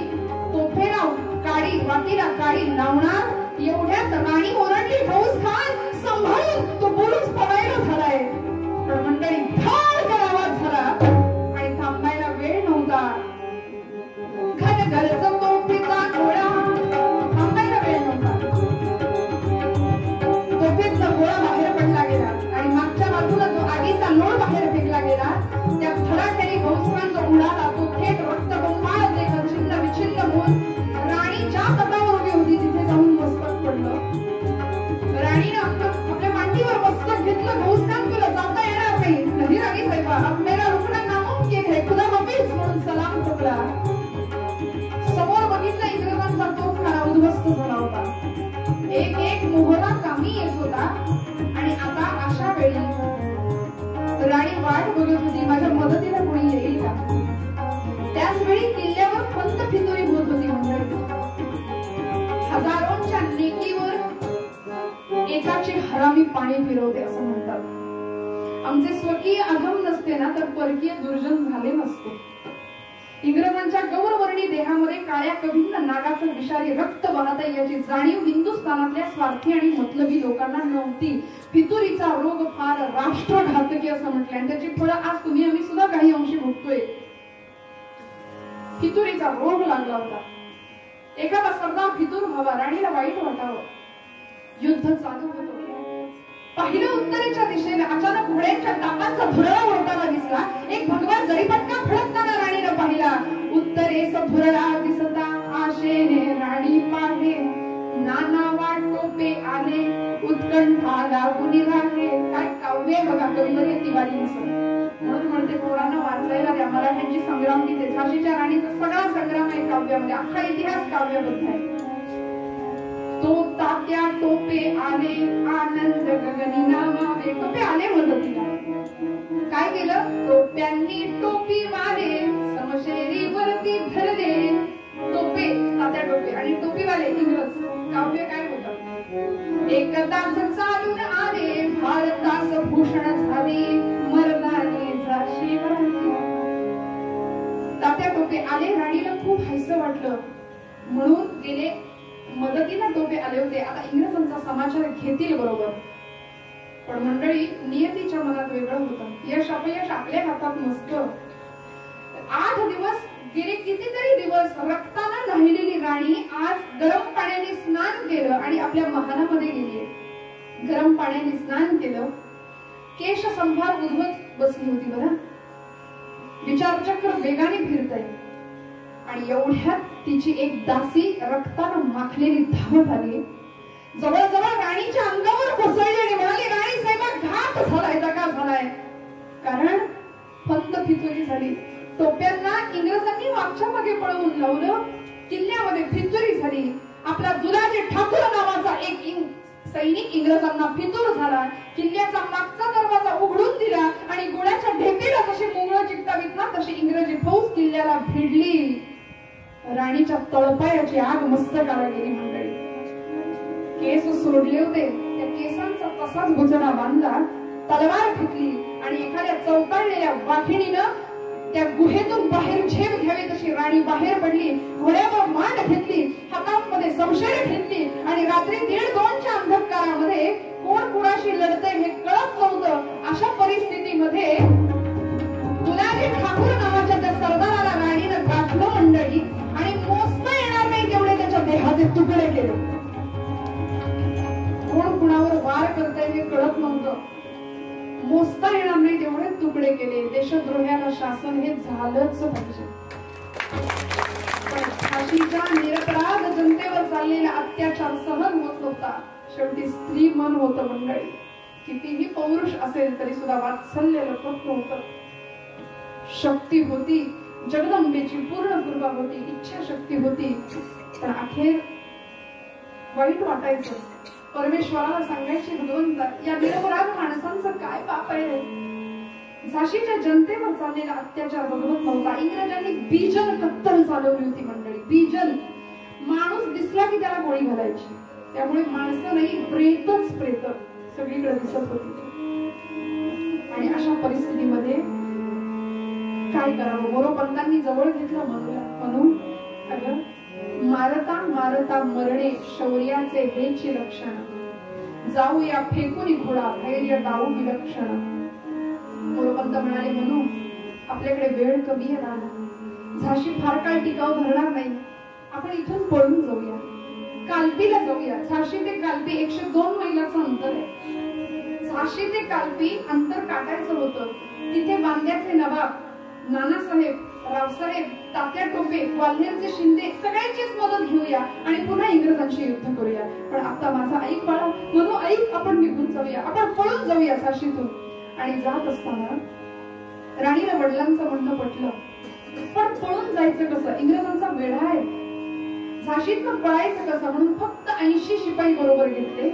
S3: तोफेला काडी वाटीला काडी लावणार एवढ्यात राणी ओरडली, फौज खान सांभाळून तो बुरुज पडायला झालाय. पण मंडळी धाड आवाज झाला आणि थांबायला वेळ नव्हता. घनगर्ज तोफेचा गोळा थांबायला वेळ नव्हता. तोफेचा गोळा बाहेर पडला गेला आणि मागच्या बाजूला जो आगीचा लोळ बाहेर फेकला गेला. त्या धडाक्याने फौज खान जो उडाला तो थेट रक्तबंबाळ देखील छिन्न विछिन्न होऊन राणी ज्या तटावर उभी होती तिथे जाऊन मस्तक पडलं. राणीने आपल्या मांडीवर मस्तक घेतलं. फौज खान तुला जाता येणार नाही. नाही राणी साहेबा, अब मेरा रुकना नामुमकिन है, खुदा हाफिज म्हणून सलाम ठोकला. समोर बघितलं इंग्रजांचा तोफखाना उद्ध्वस्त झाला होता. एक एक मोहरा कामी येत होता आणि आता अशा वेळी राणी वाट बघत होती माझ्या मदतीला कोणी येईल का. त्याच वेळी किल्ल्यावर फंत फितुरी होत होती. मंडळी हजारोंच्या नेकीवर एकाची हरामी पाणी फिरवते असं म्हणतात. आमचे स्वकीय अधम नसते ना तर परकीय दुर्जन झाले नसते. इंग्रजांच्या गौरवर्णी देहामध्ये काळ्या कभिन्न नागाचं विषारी रक्त वाहत आहे याची जाणीव हिंदुस्थानातल्या स्वार्थी आणि मतलबी लोकांना नव्हती. फितुरीचा रोग फार राष्ट्रघातकी असं म्हटलं आणि त्याची फळं आज तुम्ही आम्ही सुद्धा काही अंशी भोगतोय. फितुरीचा रोग लागला होता. एखादा सरदार फितूर व्हावा, राणीला वाईट वाटावं. युद्ध चालू होतं. पाहिलं उत्तरेच्या दिशेने अचानक घोड्यांच्या टापांचा भुरळा उडताना दिसला. एक भगवा जरीपटका फडकताना राणीनं पाहिला. उत्तरेस भुरळा दिसता आशेने राणी पाहे. नाना वाटोपे आले उत्कंठा लागून राहे. काय काव्य बघा कविवर्य तिवारी म्हणून म्हणते पोरांना वाचायला द्या. मराठ्यांची संग्राम गीते झाशीच्या राणीचा सगळा संग्राम आहे काव्यामध्ये. अख्खा इतिहास काव्यबद्ध आहे. तो तात्या टोपे आले आनंद गगनी नामावे. टोपे आले मदतीला. काय केलं? टोप्यांनी टोपी वाले समशेरीवरती धरले. टोपे तात्या टोपे आणि टोपीवाले इंग्रज. काव्य काय होतं? एकदाच चालून आले भारतास भूषण झाले मर्दाने झाशी वाली. तात्या टोपे आले. राणीला खूप हायसं वाटलं म्हणून गेले मदतीला टोपे आले होते. आता इंग्रजांचा समाचार घेतील बरोबर. पण मंडळी नियतीच्या मनात वेगळं होतं. यश अपयश आपल्या हातात नसतं. 8 दिवस गेले कितीतरी दिवस रक्तानं राहिलेली राणी आज गरम पाण्याने स्नान केलं आणि आपल्या महालामध्ये गेली. गरम पाण्याने स्नान केलं. केश संभार उधवत बसली होती. बरं विचारचक्र वेगाने फिरतय आणि एवढ्यात तिची एक दासी रक्तानं माखलेली धावत आली. जवळजवळ राणीच्या अंगावर कोसळली आणि म्हणाली, राणी साहेब घात झालाय, दगा झालाय. कारण फंत फितुरी झाली. टोप्यांना इंग्रजांनी मागच्या मागे पळवून लावलं. किल्ल्यामध्ये फितुरी झाली. आपला दुलाजी ठाकूर नावाचा एक सैनिक इंग्रजांना फितूर झाला. किल्ल्याचा मागचा दरवाजा उघडून दिला आणि गोळ्याच्या ढेपीला जशी मुंगळं चिकटावीत ना तशी इंग्रजी फौज किल्ल्याला भिडली. राणीच्या तळपायाची आग मस्तकाला गेली. मंडळी केस सोडले होते. त्या केसांचा तसाच गुजरा बांधला. तलवार घेतली आणि एखाद्या चौकाळलेल्या वाघिणीनं त्या गुहेतून बाहेर झेप घ्यावी तशी राणी बाहेर पडली. घोड्यावर मांड घेतली. हातामध्ये समशेर घेतली आणि रात्री 1:30च्या अंधकारामध्ये कोण कुणाशी लढतंय हे कळत नव्हतं. अशा परिस्थितीमध्ये दुलारी ठाकूर नावाच्या त्या सरदाराला राणीनं गाठलं मंडळी आणि मोजता येणार नाही तेवढे त्याच्या देहाचे तुकडे केले. कोण कुणावर वार करतंय हे कळत नव्हतं. मोजता येणार नाही तेवढे तुकडे केले. देशद्रोह्याला शासन हे झालंच पाहिजे. पण झाशीच्या निरपराध जनतेवर चाललेला अत्याचार सहन होत नव्हता. शेवटी स्त्री मन होतं मंडळी. कितीही पौरुष असेल तरी सुद्धा वात्सल्य लपत नव्हतं. शक्ती होती, जगदंबेची पूर्ण कृपा होती, इच्छा शक्ती होती. पण अखेर वाईट वाटायचं. परमेश्वराला सांगायची, भगवंता या निरपराध माणसांचं काय पाप आहे. झाशीच्या जनतेवर चाललेला अत्याचार बघवत नव्हता. इंग्रजांनी बीजन कत्तल चालवली होती मंडळी. बीजन माणूस दिसला की त्याला गोळी घालायची. त्यामुळे माणसं नाही प्रेतच प्रेत सगळीकडे दिसत होती. आणि अशा परिस्थितीमध्ये काय करावं. मोरोपंतांनी जवळ घेतलं मनूला. म्हणून अगं मारता मारता मरणे शौर्याचे हेची लक्षण, जाऊया फेकून घोडा धैर्य दाऊ विलक्षण. मोरोपंत म्हणाले, म्हणू आपल्याकडे वेळ कमी आहे ना, झाशी फार काळ टिकाव धरणार नाही, आपण इथून पळून जाऊया, कालपीला जाऊया. झाशी ते कालपी 102 मैलाचं अंतर आहे. झाशी ते कालपी अंतर काटायचं होतं. तिथे बांद्याचे नवाब, नानासाहेब, रावसाहेब, तात्या टोपे, ग्वाल्हेरचे शिंदे सगळ्यांचीच मदत घेऊया आणि पुन्हा इंग्रजांशी युद्ध करूया. पण आता माझा ऐक बाळा, म्हणून ऐक, आपण निघून जाऊया, आपण पळून जाऊया झाशीतून. आणि जात असताना राणीला वडिलांचं म्हणणं पटलं, पण पळून जायचं कसं, इंग्रजांचा वेढा आहे, झाशीतनं पळायचं कसं. म्हणून फक्त 80 शिपाई बरोबर घेतले.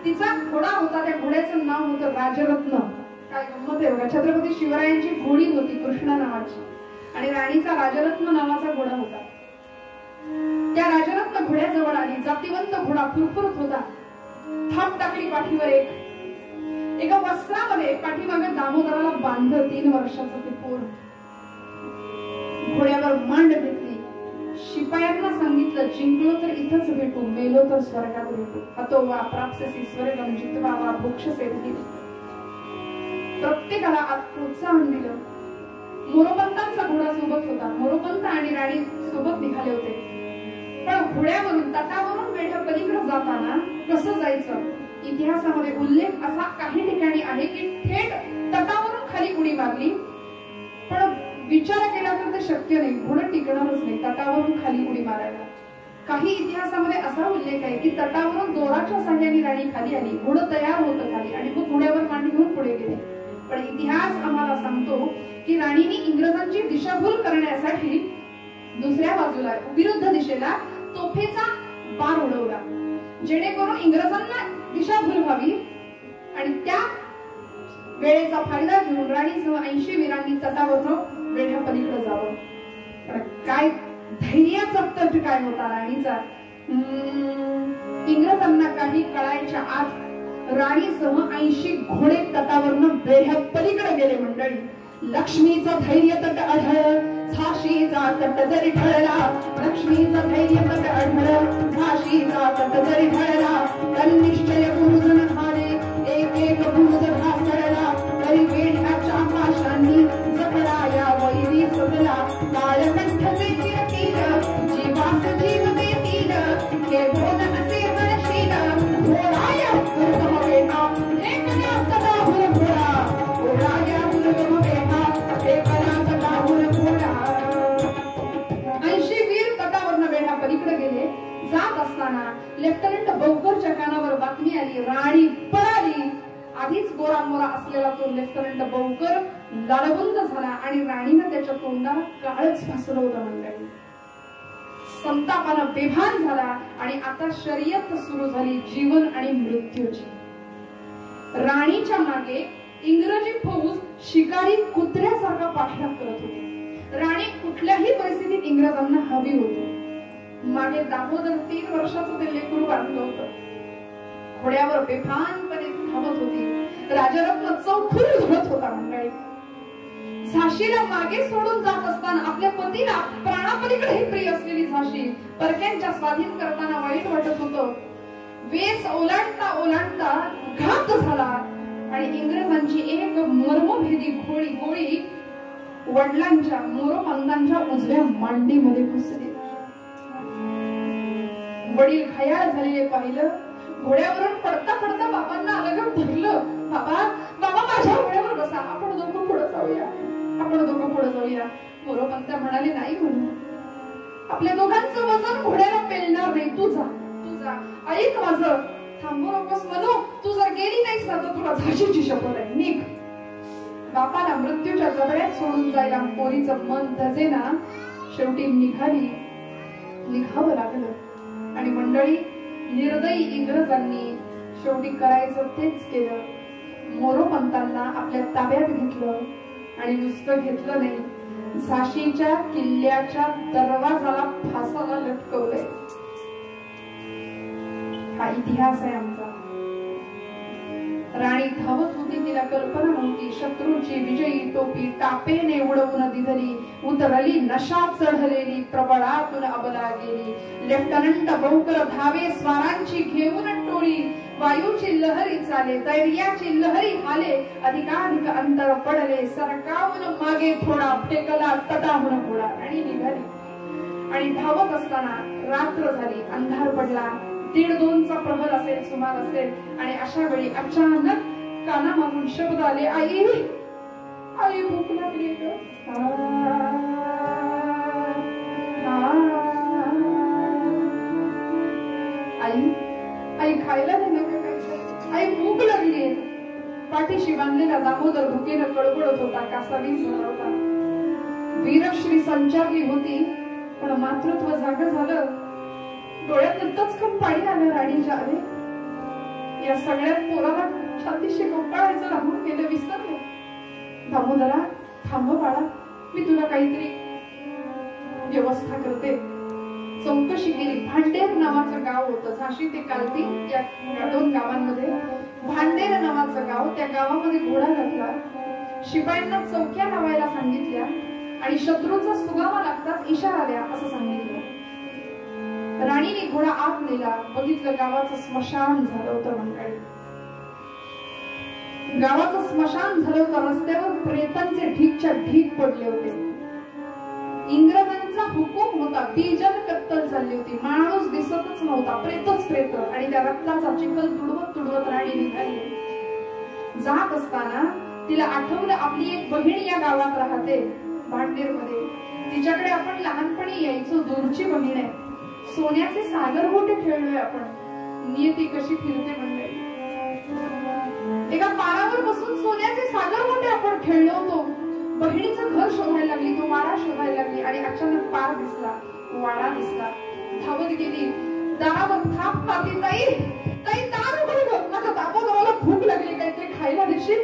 S3: तिचा घोडा होता, त्या घोड्याचं नाव होतं राजरत्न. काय गंमत आहे बघा, छत्रपती शिवरायांची घोडी होती कृष्णा नावाची आणि राणीचा राजरत्न नावाचा घोडा होता. त्या राजरत्न घोड्याजवळ आली. जातीवंत घोडा, फुरफुरत होता. थाप टाकली पाठीवर. एका वस्त्रामध्ये पाठीमागे दामोदराला बांध, 3 वर्षाचं ते पोर. घोड्यावर मांड घेतली. शिपायांना सांगितलं, जिंकलो तर इथंच भेटू, मेलो तर स्वर्गात भेटू. अतो वा प्राप्स्यसि स्वर्गम जित्वा वा भोक्ष्यसे. प्रत्येकाला प्रोत्साहन दिलं. मोरोपंतांचा घोडा सोबत होता. मोरोपंत आणि राणी सोबत निघाले होते. पण घोड्यावरून, तटावरून वेढ्या पलीकडे जाताना कसं जायचं, इतिहासामध्ये उल्लेख असा काही ठिकाणी आहे की थेट तटावरून खाली उडी मारली. पण विचार केला तर ते शक्य नाही, घोडं टिकणारच नाही तटावरून खाली उडी मारायला. काही इतिहासामध्ये असा उल्लेख आहे की तटावरून दोराच्या साह्याने राणी खाली आली, घोडं तयार होतं खाली आणि मग घोड्यावर मांडी घेऊन पुढे गेले. पण इतिहास आम्हाला सांगतो की राणीने इंग्रजांची दिशाभूल करण्यासाठी दुसऱ्या बाजूला विरुद्ध दिशेला तोफेचा बार उडवला, जेणेकरून इंग्रजांना दिशाभूल व्हावी आणि त्या वेळेचा फायदा घेऊन राणीसह 80 वीरांनी तटावरून वेढ्या पलीकडे जावं. पण काय धैर्याचा तट काय होता राणीचा. इंग्रजांना काही कळायच्या आत राणीसह 80 घोडे तटावरनं वेढ्या पलीकडे गेले. मंडळी, लक्ष्मीचं धैर्य तट आढळ, झाशीचा तट जरी ढळला, लक्ष्मीचा धैर्य तट आढळ, झाशीचा तट जरी ढळला, तन्निश्चय गुरुजन हारे, एक एक गुरुज ढासळला, तरी वेढ्याच्या आकाशांनी जपला या वैरी सजला, काळकंठचे चिरतील, जीवास जीव देतील, हे बोल असे म्हणशील, घोडाया दुर्गम वेढा, एक तटाहुर घोडा, घोडाया दुर्गम वेढा, एक तटाहुर घोडा. 80 वीर तटावरनं वेढा पलीकडे गेले. जात असताना लेफ्टनंट बौकरच्या कानावर बातमी आली, राणी पळाली. आधीच गोरा मोरा असलेला तो लेफ्टनंट बौकर लालबुंद झाला आणि राणीनं त्याच्या तोंडाला काळच फासलं होतं. मंडळी, संतापानं बेभान झाला आणि आता शर्यत सुरू झाली जीवन आणि मृत्यूची. राणीच्या मागे इंग्रजी फौज शिकारी कुत्र्यासारखा पाठलाग करत होती. राणी कुठल्याही परिस्थितीत इंग्रजांना हवी होती. मागे दामोदर 3 वर्षाचं ते लेकरू बांधलं होतं. घोड्यावर बेभानपणे धावत होती. राजरत्न चौखुर धरत होता. मंडळी, झाशीला मागे सोडून जात असताना आपल्या पतीला प्राणापलीकडे प्रिय असलेली झाशी परक्यांच्या स्वाधीन करताना वाईट वाटत होतं. वेस ओलांडता ओलांडता घात झाला आणि इंग्रजांची एक मर्मभेदी गोळी वडिलांच्या मोरोपंतांच्या उजव्या मांडीमध्ये घुसली. वडील घायाळ झालेले पाहिलं. घोड्यावरून पडता पडता बाबांना अलगद धरलं. बाबा बाबा माझ्या घोड्यावर बसा, आपण दोघं पुढे जाऊया, आपण दोघं पुढे जाऊया. मोरोपंत म्हणाले, नाही म्हणून आपल्या दोघांचं वजन घोड्याला पेलणार नाही, तू जा तू जा, ऐक माझं, थांबू नकोस म्हणू, तू जर गेली नाहीस ना तर तुला झाशीची शपथ आहे, निघ. बापाला मृत्यूच्या जबड्यात सोडून जायला पोरीचं मन धजेना. शेवटी निघावं लागलं. आणि मंडळी, निर्दयी इंग्रजांनी शेवटी करायचं तेच केलं. मोरोपंतांना आपल्या ताब्यात घेतलं आणि नुसतं घेतलं नाही, झाशीच्या किल्ल्याच्या दरवाजाला फासाला लटकवलंय. हा इतिहास आहे आमचा. राणी धावत होती, तिला कल्पना नव्हती शत्रूची विजयी टोपी टापेने उडवून दिधली, उतरली नशा चढलेली प्रबळातून अबला गेली. लेफ्टनंट बौकर धावे स्वारांची घेऊन टोळी, वायूची लहरी चाले दैर्याची लहरी हाले, अधिकाधिक अंतर पडले सरकावून मागे थोडा, फेकला तटाहून घोडा आणि निघाली. आणि धावत असताना रात्र झाली, अंधार पडला, 1:30-2चा प्रहर असेल, सुमार असेल. आणि अशा वेळी अचानक कानामागून शब्द आले, आई आई भूक लागली ग. आई आई खायला दे ना काय, आई भूक लागली. पाठीशी बांधलेला दामोदर भुकेनं कळकळत होता, कासावीस झाला होता. वीरश्री संचारली होती, पण मातृत्व जाग झालं. डोळ्यात टचकन पाणी आलं राणीच्या. अरे या सगळ्यात पोराला छातीशी गोपाळायचं राहून गेलं, विसरलं. दामोदरा थांब बाळा, मी तुला काहीतरी व्यवस्था करते. चौकशी केली. भांडेर नावाचं गाव होतं, झाशी ते कालती या 2 गावांमध्ये. भांडेर नावाचं गाव, त्या गावामध्ये घोडा घातला. शिपायांना चौक्या लावायला सांगितल्या आणि शत्रूचा सुगावा लागताच इशारा द्या असं सांगितलं. राणीने घोडा आत नेला. बघितलं गावाचं स्मशान झालं होतं. मंडळी गावाचं स्मशान झालं होतं. रस्त्यावर प्रेतांचे ढीकच्या ढीक पडले होते. इंग्रजांचा हुकूम होता, बेजन कत्तल झाली होती. माणूस दिसतच नव्हता, प्रेतच प्रेत. आणि त्या रक्ताचा चिखल तुडवत तुडवत राणी निघाली. जात असताना तिला आठवलं, आपली एक बहीण या गावात राहते, भांडेर मध्ये. तिच्याकडे आपण लहानपणी यायचो, दूरची बहीण आहे. सोन्याचे सागर गोटे खेळलोय आपण. नियती कशी फिरते मंडळी. एका पारावर बसून सोन्याचे सागर गोटे आपण खेळलो होतो. बहिणीचं घर शोधायला लागली, तो वाडा शोधायला लागली. आणि अचानक पार दिसला, वाडा दिसला. धावत गेली, दारावर थाप मारली. ताई ताई दार उघड ग, माझ्या दामोदराला भूक लागली, काहीतरी खायला देशील.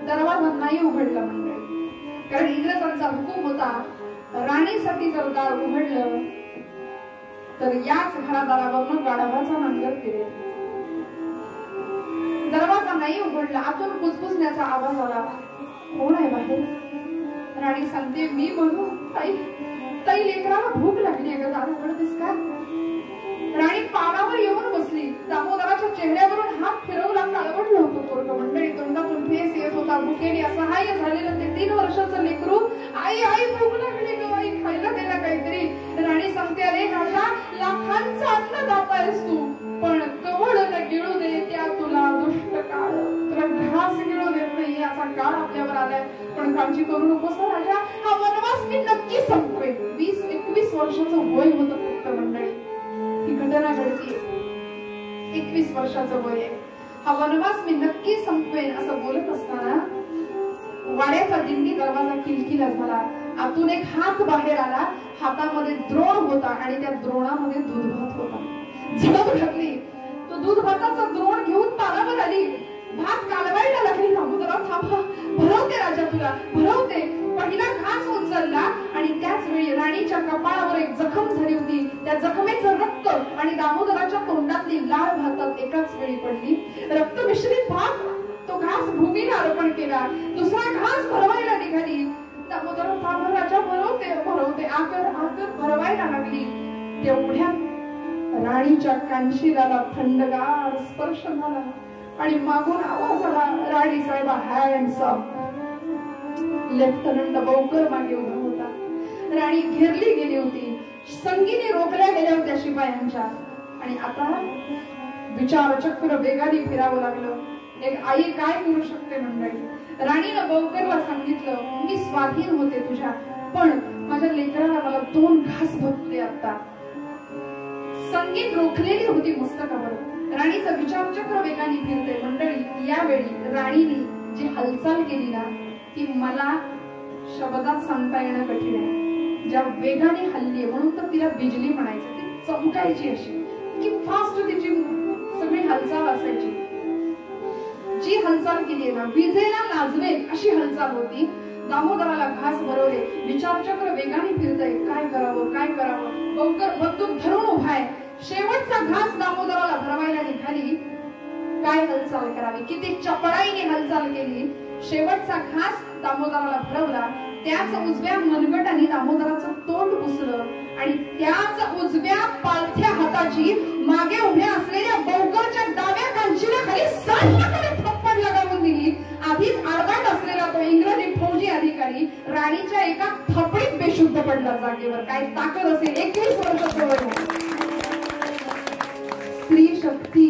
S3: दरवाजा नाही उघडला मंडळी, कारण इंग्रजांचा हुकूम होता, राणीसाठी जर दार उघडलं तर याच घरादारावरून गाढवाचा नांगर फिरेल. दरवाजा नाही उघडला. आतून कुजबुजण्याचा आवाज आला. कोण आहे बाहेर? राणी सांगते, मी म्हणू. ताई ताई लेकराला भूक लागली आहे ग, दार उघडतेस का? राणी पारावर येऊन बसली. दामोदराच्या चेहऱ्यावरून हात फिरवला. काळवडलं होतं पोरगं मंडळी. तोंडातून फेस येत होता. भुकेने असहाय्य झालेलं ते 3 वर्षाचं लेकरू. आई आई भूक लागली ग, आई खायला दे ना काहीतरी. राणी सांगते, अरे राजा, लाखांचा अन्नदाता आहेस तू, पण कवळ न गिळू दे त्या तुला दुष्ट काळ. तुला घास गिळू देत नाही याचा काळ आपल्यावर आलाय. पण काळजी करू नकोस राजा, हा वनवास मी नक्की संपवेन. 20-21 वर्षाचं वय होतं फक्त मंडळी. ही घटना घडली. 21 वर्षाचं वय आहे. हा वनवास मी नक्की संपवेन असं बोलत असताना वाड्याचा दिंडी दरवाजा किलकिला झाला. आतून एक हात बाहेर आला. हातामध्ये द्रोण होता आणि त्या द्रोणामध्ये दूध भात होता. झडप घातली. तो दूध भाताचा द्रोण घेऊन पारावर आली. भात कालवायला लागली. दामोदरा थांबा, भरवते राजा तुला, भरवते. पहिला घास उचलला आणि त्याच वेळी राणीच्या कपाळावर एक जखम झाली होती. त्या जखमेचं रक्त आणि दामोदराच्या तोंडातली लाळ भातात एकाच वेळी पडली. रक्त मिश्रित भात तो घास भूमीला अर्पण केला. दुसरा घास भरवायला निघाली. दामोदर थांब राजा, भरवते भरवते. आकर आकर भरवायला लागली. तेवढ्यात राणीच्या कानशिलाला थंडगार स्पर्श झाला आणि मागून आवाज आला, राणी साहेबा हँड्स अप. लेफ्टनंट बौकर मागे उभा होता. राणी घेरली गेली होती. संगीने रोखल्या गेल्या होत्या शिपायांच्या. आणि आता विचारचक्र वेगाने फिरावं लागलं. एक आई काय करू शकते मंडळी? राणीनं बौकरला सांगितलं, मी स्वाधीन होते तुझ्या, पण माझ्या लेकराला मला 2 घास भरले. आता संगीत रोखलेली होती मस्तकावर. राणीचं विचारचक्र वेगाने फिरते मंडळी. यावेळी राणीने जी हालचाल केली ना, ती मला शब्दात सांगता येणं कठीण आहे. ज्या वेगाने हल्ली, म्हणून तर तिला बिजली म्हणायचं. ती चमकायची अशी, की फास्ट तिची सगळी हालचाल असायची. जी हालचाल केली आहे ना, विजेला लाजवेल अशी हालचाल होती. दामोदराला घास भरवले. विचारचक्र वेगाने फिरतय. काय करावं काय करावं? बौकर बंदूक धरून उभा आहे. शेवटचा घास दामोदराला भरवायला निघाली. काय हालचाल करावी? किती चपळाईने हालचाल केली. शेवटचा घास दामोदराला भरवला. त्याच उजव्या मनगटाने दामोदराचं तोंड पुसलं आणि त्याच उजव्या पालथ्या हाताची मागे उभ्या असलेल्या बौकरच्या डाव्या कांचीला खाली सणकडे थप्पड लगावून दिली. आधीच आडवाट असलेला तो इंग्रजी फौजी अधिकारी राणीच्या एका थपडीत बेशुद्ध पडला जागेवर. काय ताकद असेल! 21 वर्षाचं वय. स्त्री शक्ती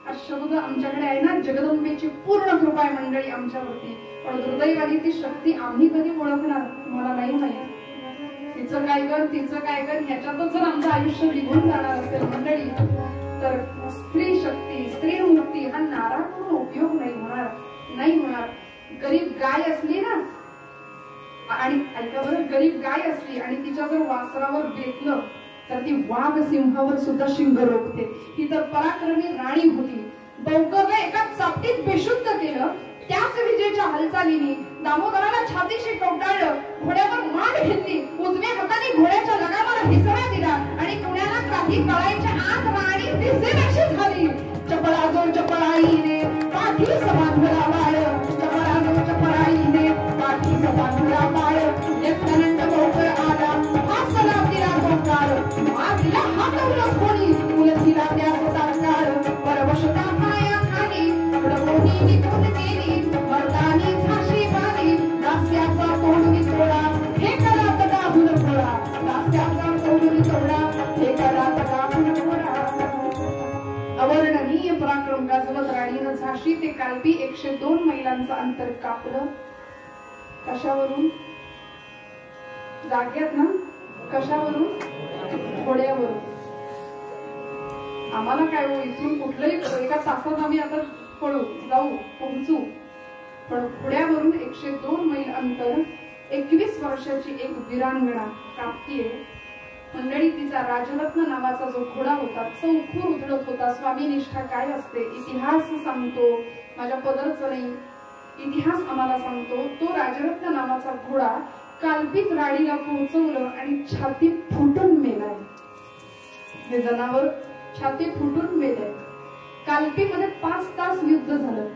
S3: हा शब्द आमच्याकडे आहे ना, जगदंबेची पूर्ण कृपा आहे मंडळी आमच्यावरती. पण दुर्दैवाने ती शक्ती आम्ही कधी ओळखणार मला नाही माहिती. तिचं काय कर तिचं काय कर ह्याच्यातच जर आमचं आयुष्य निघून जाणार असेल मंडळी, तर स्त्री शक्ती स्त्री मुक्ती हा नारा करून उपयोग नाही होणार. गरीब गाय असली ना, आणि ऐका बरं, गरीब गाय असली आणि तिच्या जर वासरावर बेतलं तर ती वाघ सिंहावर सुद्धा शिंग रोखते. ही तर पराक्रमी राणी होती. बौकरला एका चापटीत बेशुद्ध केलं. त्याच विजेच्या हालचालीने दामोदराला छातीशी कवटाळलं, घोड्यावर मांड घेतली, उजव्या हाताने घोड्याच्या लगामाला हिसरा दिला आणि कुणाला काही कळायच्या आत राणी दिसेनाशी झाली. चपळाजो चपळाईने पाठीस बांधला बाळ, चपळाजो चपळाईने पाठीस बांधला बाळ. लेफ्टनंट बौकर आला, हासला तिला बौकार, आगला हातवलं कोणी, उलथिला त्यास तारकार. परवशता पाया खाली प्रभोनी निघून गेली, मर्दानी झाशी बाली, दास्याचा तोंडवी तोडा, हे करा तडाहून फोडा, दास्याचा तोंडवी तोडा, हे करा तडाहून फोडा. अवर्णनीय पराक्रम गाजवत राणीनं झाशी ते कालपी 102 मैलांचं अंतर कापलं. कशावरून? जाग्यात ना. कशावरून? घोड्यावरून. आम्हाला काय हो, इथून कुठलंही एका तासात आम्ही आता पळू जाऊ पोहोचू, पण घोड्यावरून 102 मैल अंतर 21 वर्षाची एक वीरांगणा कापतीये मंडळी. तिचा राजरत्न नावाचा जो घोडा होता चौखूर उधळत होता. स्वामी निष्ठा काय असते इतिहास सांगतो, माझ्या पदरच नाही, इतिहास आम्हाला सांगतो. तो राजरत्न नावाचा घोडा कालपीत राणीला पोहोचवलं आणि छाती फुटून मेलाय. हे जनावर छाती फुटून मेले. कालपीमध्ये 5 तास युद्ध झालं.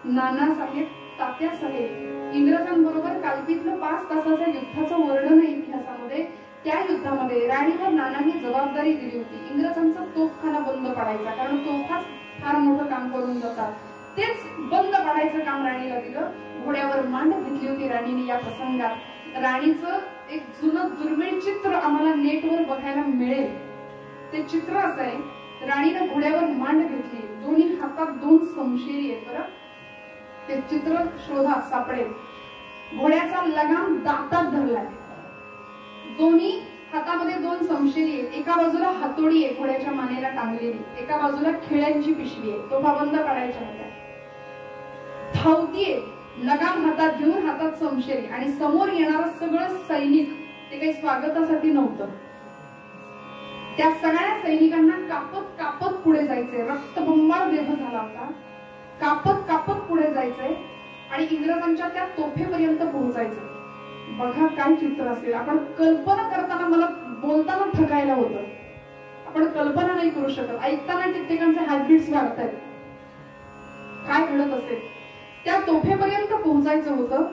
S3: नानासाहेब तात्यासाहेब इंग्रजांबरोबर कालपीतलं 5 तासाच्या युद्धाचं वर्णन आहे इतिहासामध्ये. त्या युद्धामध्ये राणीला नानांनी जबाबदारी दिली होती. इंग्रजांचा तोफखाना बंद पाडायचा, कारण तोफाच फार मोठं काम करून जातात. तेच बंद पाडायचं काम राणीला दिलं. घोड्यावर मांड घेतली होती राणीने. या प्रसंगात राणीचं एक जुनं दुर्मिळ चित्र आम्हाला नेटवर बघायला मिळेल. ते चित्र असं आहे, राणीनं घोड्यावर मांड घेतली, दोन्ही हातात 2 समशेरी आहेत. बरं, ते चित्र शोधा, सापडेल. घोड्याचा लगाम दातात धरलाय, दोन्ही हातामध्ये 2 समशेरी आहेत. एका बाजूला हातोडी आहे घोड्याच्या मानेला टांगलेली, एका बाजूला खिळ्यांची पिशवी आहे, तोफा बंद काढायच्या होत्या. धावतीये, लगाम हातात घेऊन, हातात समशेरी, आणि समोर येणारा सगळं सैनिक. ते काही स्वागतासाठी नव्हतं. त्या सगळ्या सैनिकांना कापत कापत पुढे जायचंय. रक्तबंबाळ देह झाला होता. कापत कापत पुढे जायचंय आणि इंग्रजांच्या त्या तोफेपर्यंत पोहोचायचंय. बघा काय चित्र असेल. आपण कल्पना करताना मला बोलताना ठकायला होतं. आपण कल्पना नाही करू शकत. ऐकताना कित्येकांचे हार्टबीट्स वाढतायत. काय घडत असेल. त्या तोफेपर्यंत पोहोचायचं होतं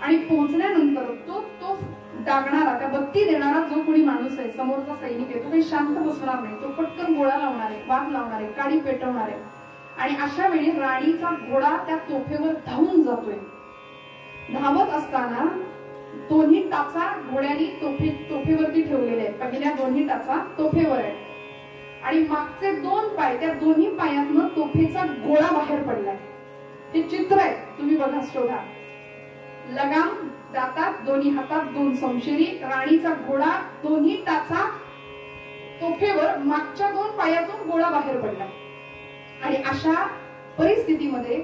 S3: आणि पोहोचल्यानंतर तो डागणारा, त्या बत्ती देणारा जो कोणी माणूस आहे, समोरचा सैनिक आहे, तो काही शांत बसणार नाही. तो पटकन गोळा लावणार आहे, वाद लावणार आहे, काडी पेटवणार आहे. आणि अशा वेळी राणीचा घोडा त्या तोफेवर धावून जातोय. धावत असताना दोन्ही टाचा घोड्याने तोफेवरती ठेवलेले आहेत. पहिल्या दोन्ही टाचा तोफेवर आहेत आणि मागचे 2 पाय, त्या दोन्ही पायातनं तोफेचा गोळा बाहेर पडलाय. हे चित्र आहे, तुम्ही बघा, शोधा. लगाम दातात, दोन्ही हातात 2 समशेरी, राणीचा घोडा, दोन्ही टाचा तोफेवर, मागच्या 2 पायातून गोळा बाहेर पडला. आणि अशा परिस्थितीमध्ये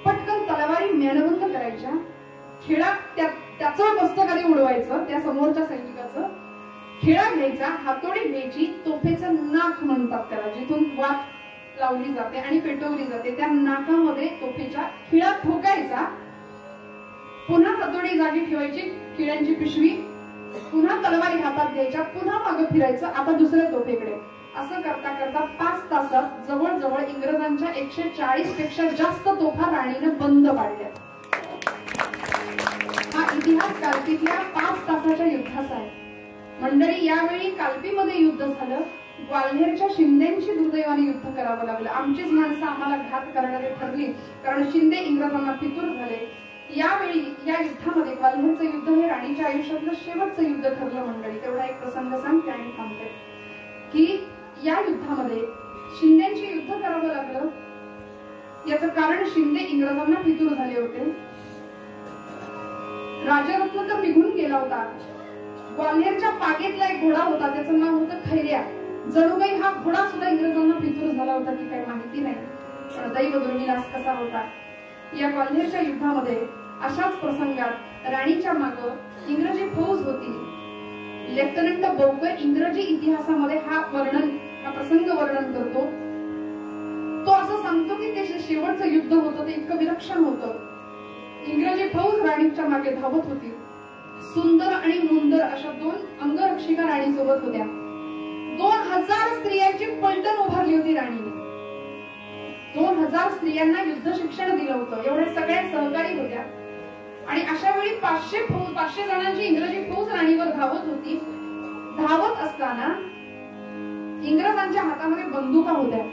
S3: पटकन तलवारी म्यानबंद करायच्या, खिळा त्याचं मस्तक आधी उडवायचं, त्या समोरच्या सैनिकाचं खिळा घ्यायचा, हातोडी घ्यायची, तोफेचं नाक म्हणतात त्याला, जिथून वात लावली जाते आणि पेटवली जाते, त्या नाकामध्ये तोफेच्या खिळा ठोकायचा. पुन्हा हातोडी जागी ठेवायची, खिळ्यांची पिशवी, पुन्हा तलवारी हातात घ्यायच्या, पुन्हा मागे फिरायचं, आता दुसऱ्या तोफेकडे. असं करता करता 5 तासात जवळजवळ इंग्रजांच्या 140 पेक्षा जास्त तोफा राणीने बंद पाडल्या. इतिहास काल्पीतल्या 5 तासाच्या युद्धाचा आहे. मंडळी, यावेळी काल्पीमध्ये युद्ध झालं. ग्वाल्हेरच्या शिंदेची दुर्दैवाने युद्ध करावं लागलं. आमचीच माणसं आम्हाला घात करणारे ठरली, कारण शिंदे इंग्रजांना फितूर झाले. यावेळी या युद्धामध्ये, ग्वाल्हेरचं युद्ध हे राणीच्या आयुष्यातलं शेवटचं युद्ध ठरलं. मंडळी, तेवढा एक प्रसंग सांगते आणि थांबते की या युद्धामध्ये शिंदेची युद्ध करावं लागलं. याचं कारण शिंदे इंग्रजांना फितूर झाले होते. राजरत्न तर निघून गेला होता. ग्वाल्हेरच्या पागेतला एक घोडा होता, त्याचं नाव होतं खैर्या. जणू काही हा घोडा सुद्धा इंग्रजांना फितूर झाला होता की काही माहिती नाही. पण दैव दुर्विलास कसा होता. या ग्वाल्हेरच्या युद्धामध्ये अशाच प्रसंगात राणीच्या मागे इंग्रजी फौज होती. लेफ्टनंट बोकर इंग्रजी इतिहासामध्ये हा प्रसंग वर्णन करतो. तो असं सांगतो की ते शेवटचं युद्ध होतं ते इतकं विलक्षण होतं. इंग्रजी फौज राणीच्या मागे धावत होती. सुंदर आणि मुंदर अशा 2 अंगरक्षिका राणी सोबत होत्या. 2000 स्त्रियांची पलटण उभारली होती राणीने. 2000 स्त्रियांना युद्ध शिक्षण दिलं होतं. एवढे सगळे सहकारी होत्या. आणि अशा वेळी 500 जणांची इंग्रजी फौज राणीवर धावत होती. धावत असताना इंग्रजांच्या हातामध्ये बंदुका होत्या.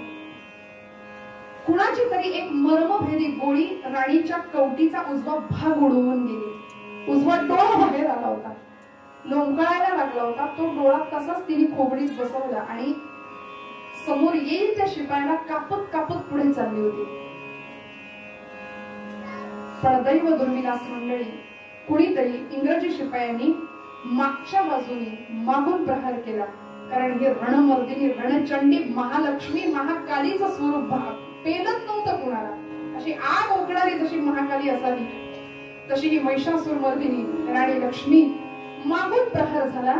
S3: कुणाची तरी एक मर्मभेदी गोळी राणीच्या कवटीचा उजवा भाग उडवून गेली. उजवा डोळा बाहेर आला होता, लोंबकळायला लागला होता. तो डोळा तसाच तिने खोबडीत बसवला आणि समोर येईल त्या शिपायाला कापत कापत पुढे चालली होती. पण दैव दुर्विलास मंडळी, कुणीतरी इंग्रजी शिपायांनी मागच्या बाजूने मागून प्रहार केला. कारण हे रणमर्दिनी, रणचंडी, महालक्ष्मी, महाकालीचं स्वरूप पेलत नव्हतं कुणाला. अशी आग ओकणारी जशी महाकाली असावी तशी ही महिषासुर मर्दिनी राणी लक्ष्मी. मागून प्रहार झाला.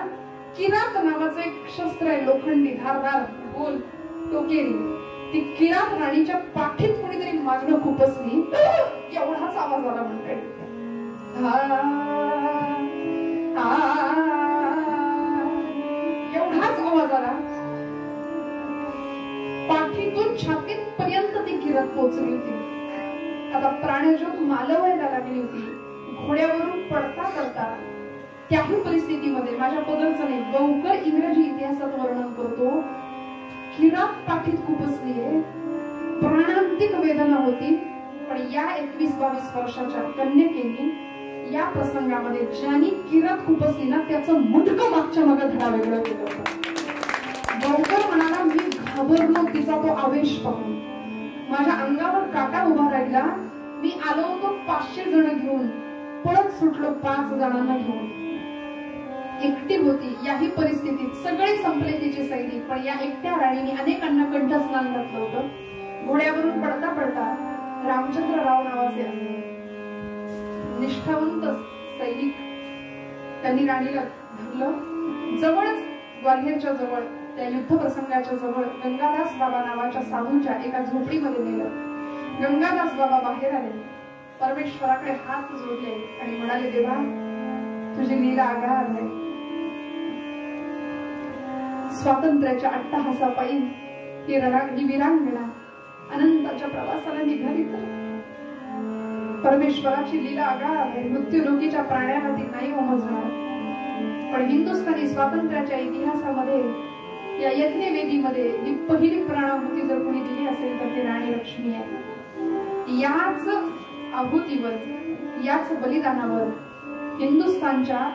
S3: किरात नावाचं एक शस्त्र आहे, लोखंडी, धारदार, गोल, टोकेरी. ती किरात राणीच्या पाठीत कोणीतरी मागणं खुपसली. एवढाच आवाज आला म्हणते. एवढाच आवाज आला. पाठीतून छातीत पर्यंत ती किरात पोहोचली होती. आता प्राणज्योत मालवायला लागली होती. घोड्यावरून पडता पडता त्याही परिस्थितीमध्ये माझ्या पदरचं नाही, बौकर इंग्रजी इतिहासात वर्णन करतो. किरात पाठीत खुपसलीये. प्राणांतिक वेदना होती. पण या 21-22 वर्षाच्या कन्यकेने या प्रसंगामध्ये ज्यानी किरात खुपसली ना, त्याचं मुटकं मागच्या मागे धडा वेगळं केलं होतं. बौकर म्हणाला, मी घाबरलो तिचा तो आवेश पाहून. माझ्या अंगावर काटा उभा राहिला. मी आलो होतो 500 जण घेऊन, पळत सुटलो 5 जणांना घेऊन. एकटी होती. याही परिस्थितीत सगळे संपले तिचे सैनिक. पण या एकट्या राणीने अनेकांना कंठस्नान घातलं होतं. घोड्यावरून पडता पडता रामचंद्रराव नावाचे निष्ठावंत सैनिक, त्यांनी राणीला धरलं. जवळच ग्वाल्हेरच्या जवळ, त्या युद्ध प्रसंगाच्या जवळ गंगादास बाबा नावाच्या साधूच्या एका झोपडीमध्ये नेलं. गंगादास बाबा बाहेर आले, परमेश्वराकडे हात जोडले आणि म्हणाले, देवा, तुझी लीला आगळा आहे. स्वातंत्र्याच्या अट्टहासापायी ही वीरांगणा अनंताच्या प्रवासाला निघाली तर परमेश्वराची लीला आगळा आहे. मृत्यूलोकीच्या प्राण्याला ती नाही उमजणार. पण हिंदुस्थानी स्वातंत्र्याच्या इतिहासामध्ये, या यज्ञवेदीमध्ये ही पहिली प्राणाहुती जर कोणी दिली असेल तर ती राणी लक्ष्मी आहे. याच आहुतीवर, याच बलिदानावर हिंदुस्थानच्या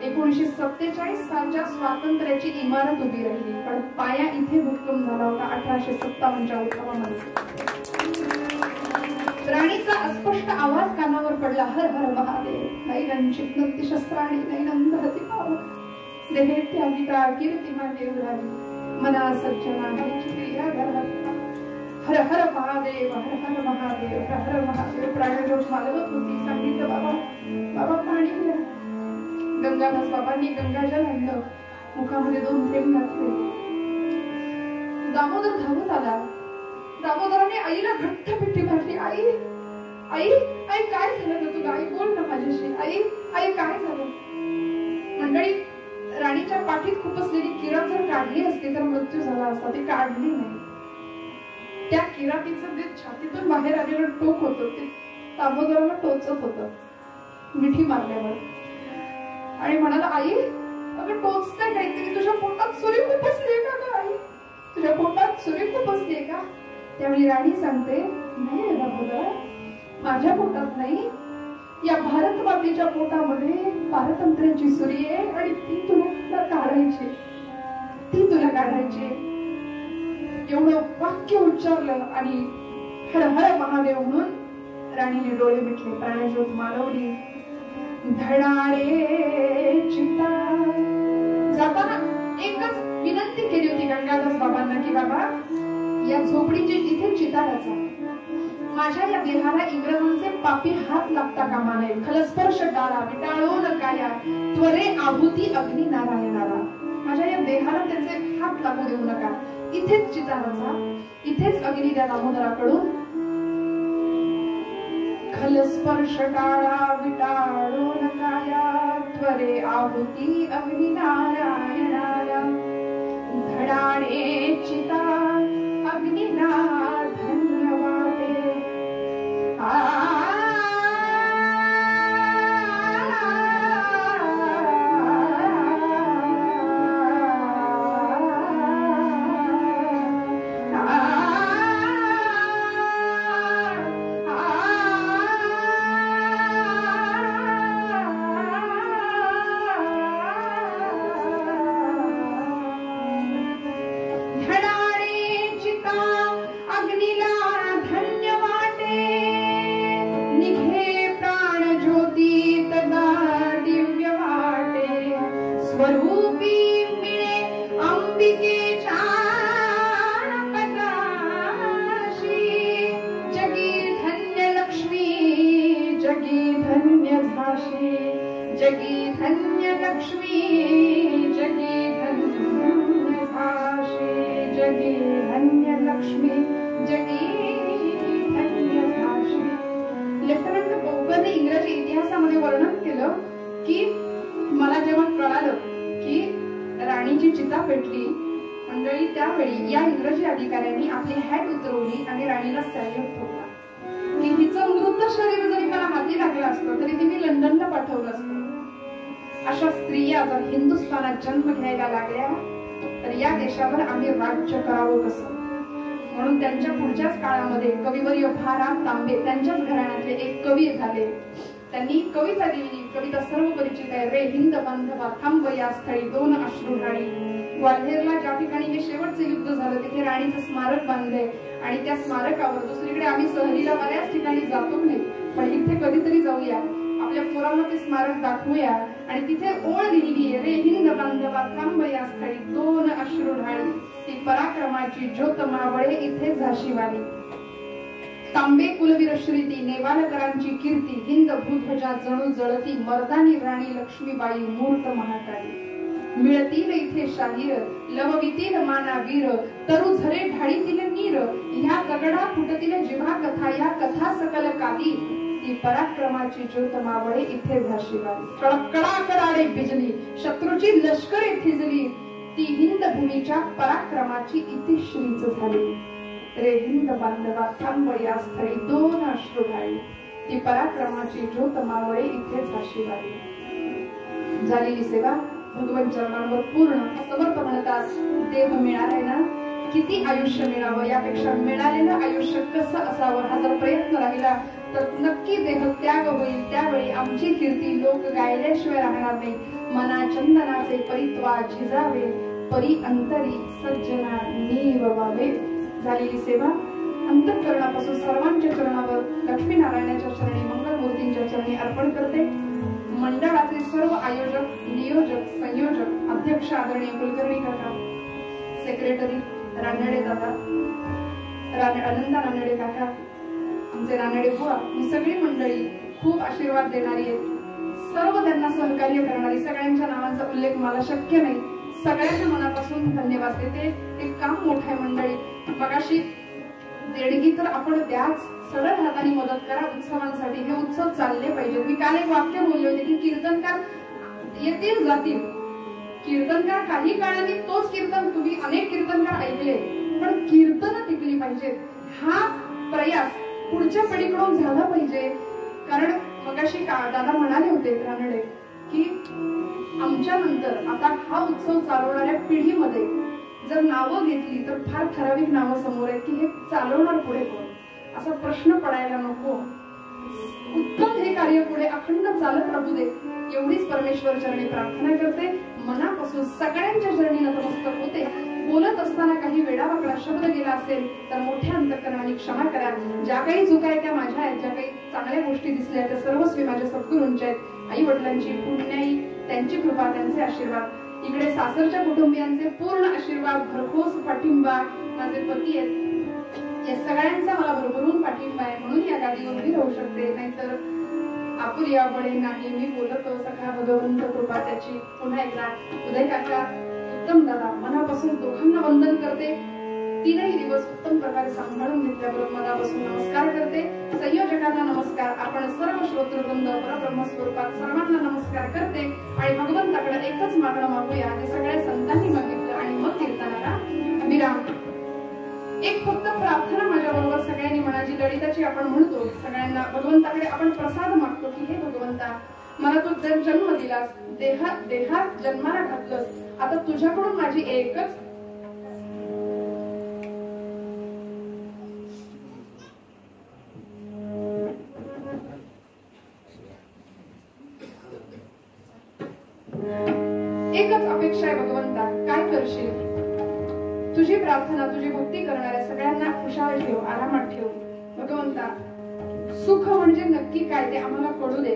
S3: 1947 सालच्या स्वातंत्र्याची इमारत उभी राहिली. पण पाया इथे भक्कम झाला होता 1857च्या उत्सवामध्ये. राणीचा अस्पष्ट आवाज कानावर पडला, हर हर महादेव. नैनं चित्नंती शस्त्राणी नैनं दहती पाव. देहे त्यागिता कीर्तिमा देवराली. मना सज्जना हरिची क्रिया घरात. हर हर महादेव, हर हर महादेव, हर हर महादेव. प्राणज्योत मालवत होती. सांगितलं, बाबा, बाबा पाणी घ्या. गंगादास बाबांनी गंगाजल आणलं, मुखामध्ये 2 थेंब घातले. दामोदर धावत आला. दामोदराने आईला घट्ट मिठी मारली. आई, आई, आई, काय झालं ग तुला? आई, बोल ना माझ्याशी. आई, आई, काय झालं? मंडळी, राणीच्या पाठीत खुपसलेली किरात जर काढली असती तर मृत्यू झाला असता. ती काढली नाही. त्या किरातीचं जे छातीतून बाहेर आलेलं टोक होतं ते दामोदराला टोचत होतं. मिठी मारल्यावर आणि म्हणाला, आई अगं टोचतंय काहीतरी, तुझ्या पोटात सुरी खुपसली का ग आई, तुझ्या पोटात सुरी खुपसली का? त्यावेळी राणी सांगते, नाही रे बाबा, माझ्या पोटात नाही, या भारत मातेच्या पोटामध्ये पारतंत्र्याची सुरी आहे आणि ती तुला काढायची, ती तुला काढायची. एवढं वाक्य उच्चारलं आणि हर हर महादेव म्हणून राणीने डोळे मिटले, प्राणज्योत मालवली. धडाडे चिता जाताना एकच विनंती केली होती गंगादास बाबांना की बाबा या झोपडीची इथे चिता रचा, माझ्या या देहाला इंग्रजांचे पापी हात लागता कामा नये, खलस्पर्श टाळा, विटाळो नका या, त्वरे आहुती अग्नी नारायणाला, माझ्या या देहाला त्याचे हात लागू देऊ नका, इथेच चिता रचा, इथेच अग्नी द्या दामोदराकडून. खलस्पर्श टाळा, विटाळो नका या, त्वरे आहुती अग्नी नारायणाला, धडाडे चिता अग्निना धन्यवादे. जगी धन्य लक्ष्मी, जगी धन्य झाशी, जगी धन्य लक्ष्मी, जगी धन्य झाशी. लेफ्टनंट बोकरने इंग्रजी इतिहासामध्ये वर्णन केलं की मला जेव्हा कळालं की राणीची चिता पेटली, मंडळी त्यावेळी या इंग्रजी अधिकाऱ्यांनी आपली हॅट उतरवली आणि राणीला सॅल्यूट ठोकला की हिचं मृत शरीर जरी मला हाती लागलं असतं तरी ती मी लंडनला पाठवलं असतं. अशा स्त्रिया जर हिंदुस्थानात जन्म घ्यायला लागल्या तर या देशावर आम्ही राज्य करावं कसं? म्हणून त्यांच्या पुढच्याच काळामध्ये कविवर्य भा.रा. तांबे त्यांच्याच घराण्यातले एक कवी झाले. त्यांनी कविता लिहिली, कविता सर्व परिचित आहे. रे हिंद बांधवा थांब या स्थळी दोन अश्रुढाळी. ग्वाल्हेरला ज्या ठिकाणी हे शेवटचे युद्ध झालं तिथे राणीचं स्मारक बांधलंय आणि त्या स्मारकावर दुसरीकडे आम्ही सहलीला बऱ्याच ठिकाणी जातो नाही, पण इथे कधीतरी जाऊया, आपल्या पोरांना ते स्मारक दाखवूया. आणि तिथे ओळ लिहिली आहे, रे हिंद बांधवा थांब या स्थळी दोन अश्रुढाळी. ती पराक्रमाची ज्योत मावळे इथे झाशीवाली. तांबे कुलवीर श्रीती नेवालकरांची कीर्ती. हिंद भूध्वजा जणू जळती मर्दानी राणी लक्ष्मीबाई मूर्त महाकाली. मिळतील इथे शाहीर लववितील माना वीर. तरु झरे ढाळीतील नीर. ह्या दगडा फुटतील जिव्हा कथा. या कथा सकल काही. ती पराक्रमाची ज्योत मावळे इथे झाशीवाली. कडाकडाकडे बिजली शत्रूची लष्करे थिजली. ती हिंद भूमीच्या पराक्रमाची इतिश्रीच झाली. रे हिंद बांधवा थांब या स्थळी दोन अश्रुढाळी. ती पराक्रमाची ज्योत मावळे इथे झाशीवाली. झालेली सेवा भगवंत चरणांवर पूर्ण. समर्थ म्हणतात देह मिळालाय ना, किती आयुष्य मिळावं, यापेक्षा मिळालेलं आयुष्य कसं असावं हा जर प्रयत्न राहिला तर नक्की देह त्याग होईल. त्यावेळी आमची कीर्ती लोक गायल्याशिवाय राहणार नाही. मना चंदनाचे परित्वा झिजावे. परी अंतरी सज्जना निववावे. झालेली सेवा अंतःकरणापासून सर्वांच्या चरणावर लक्ष्मीनारायणाच्या चरणी मंगलमूर्तींच्या चरणी अर्पण करते. मंडळाचे सर्व आयोजक, नियोजक, संयोजक, अध्यक्ष आदरणीय कुलकर्णी काका, सेक्रेटरी रानडे दादा, अनंता रानडे काका, आमचे रानडे बुवा, ही सगळी मंडळी खूप आशीर्वाद देणारी आहेत. सर्व त्यांना सहकार्य करणारी, सगळ्यांच्या नावांचा उल्लेख मला शक्य नाही. सगळ्यांच्या मनापासून धन्यवाद देते. हे काम मोठं आहे मंडळी. मगाशी देणगी तर आपण द्याच, सरळ हाताने मदत करा उत्सवांसाठी. हे उत्सव चालले पाहिजेत. मी काल एक वाक्य बोलले होते की कीर्तनकार येतील जातील, कीर्तनकार काही काळाने तोच कीर्तन, तुम्ही अनेक कीर्तनकार ऐकले, पण कीर्तन टिकली पाहिजेत. हा प्रयास पुढच्या पिढीकडून झाला पाहिजे. कारण मगाशी दादा म्हणाले होते रानडे की आमच्या नंतर आता हा उत्सव चालवणाऱ्या पिढीमध्ये जर नावं घेतली तर फार ठराविक नावं समोर आहेत की हे चालवणार पुढे कोण, असा प्रश्न पडायला नको. उत्तम हे कार्य पुढे अखंड चालत राहू दे एवढीच परमेश्वर चरणी प्रार्थना करते. मनापासून सगळ्यांच्या चरणी नतमस्तक होते. बोलत असताना काही वेडावाकडा शब्द गेला असेल तर मोठ्या अंतकरणाने क्षमा करा. ज्या काही चुका आहेत त्या माझ्या आहेत, ज्या काही चांगल्या गोष्टी दिसल्या त्या सर्वस्वी माझ्या सद्गुरूंच्या आहेत. आई वडिलांची पुण्याई त्यांची कृपा त्यांचे आशीर्वाद, इकडे सासरच्या कुटुंबियांचे पूर्ण आशीर्वाद, भरघोस पाठिंबा, माझे पती आहेत या सगळ्यांचा मला भरभरून पाठिंबा आहे म्हणून या गादीवर उभी राहू शकते. नाहीतर आपुलियापणे नाही मी बोलतो सखा भगवंत कृपा त्याची. पुन्हा एकदा उदय काका, उत्तम दादा मनापासून दोघांना वंदन करते. तीनही दिवस उत्तम प्रकारे सांभाळून घेतल्याबरोबर मनापासून नमस्कार करते. संयोजकांना नमस्कार, आपण सर्व श्रोतृवृंद परब्रह्म स्वरूपात सर्वांना नमस्कार करते आणि भगवंताकडे एकच मागणं मागूया जे सगळ्या संतांनी मागितलं आणि मग कीर्तनाला विराम. एक फक्त प्रार्थना माझ्या बरोबर सगळ्यांनी म्हणा, जी ललिताची आपण म्हणतो सगळ्यांना भगवंताकडे आपण प्रसाद मागतो की हे भगवंता मला तू जन्म दिलास, देहात जन्माला घातलंस, आता तुझ्याकडून माझी एकच अपेक्षा आहे भगवंता. काय करशील? तुझी प्रार्थना, तुझी भक्ती करणाऱ्या सगळ्यांना खुशाल ठेव, आरामात ठेव भगवंता. सुख म्हणजे नक्की काय ते आम्हाला कळू दे.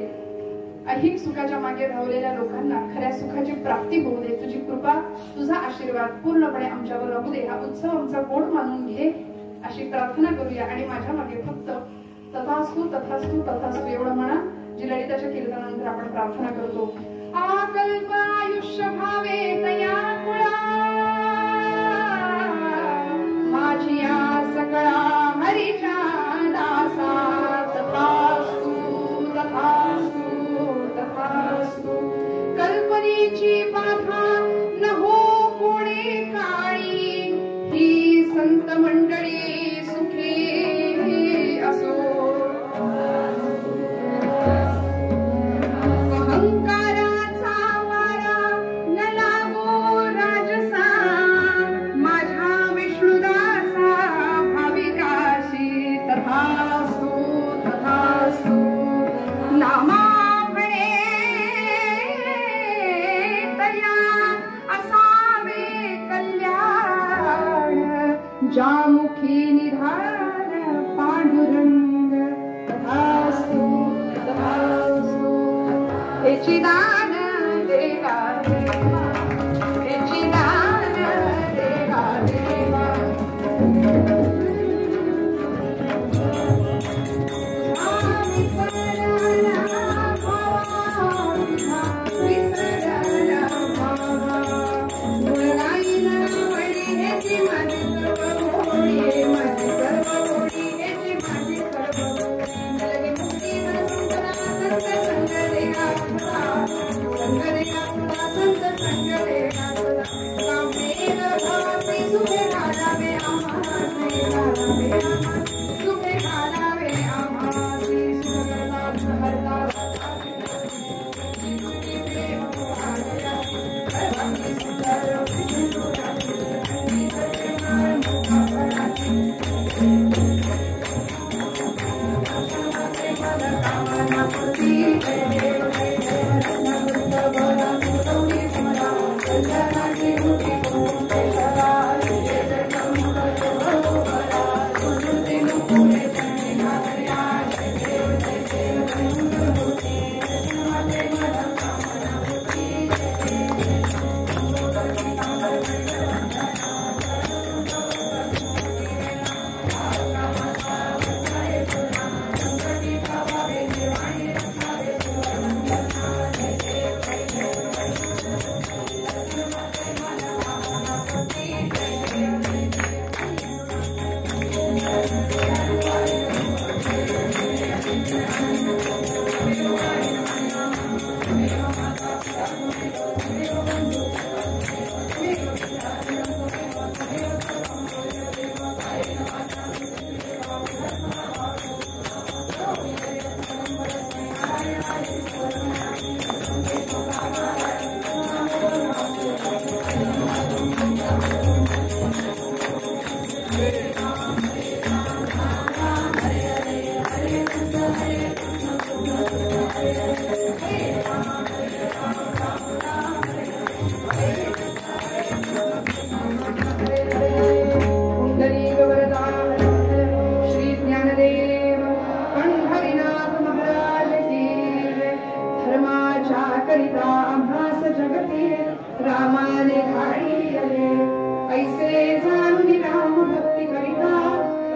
S3: अहिक सुखाच्या मागे धावलेल्या लोकांना खऱ्या सुखाची प्राप्ती होऊ दे. तुझी कृपा, तुझा आशीर्वाद पूर्णपणे आमच्यावर राहू दे. हा उत्सव आमचा गोड मानून घे अशी प्रार्थना करूया आणि माझ्या मागे फक्त तथास्तु तथास्तु तथास्तु एवढं म्हणा, जी ललिताच्या कीर्तनानंतर आपण प्रार्थना करतो. आकल्प आयुष्य भावे तया कुळा, माझिया सकळा हरीच्या दासा. तथास्तु तथास्तु तथास्तु. कल्पनेची बाधा न हो कोणी काळी, ही संत मंडळी सुखी असो. जामुखी निधान पांडुरंग. तथास्तु तथास्तु. हेची दान देवा देवा, हेची दान देवा देवा. धर्माच्या करिता आम्हास जगती रामाने घाडिले ऐसे जाणून राम भक्ती करिता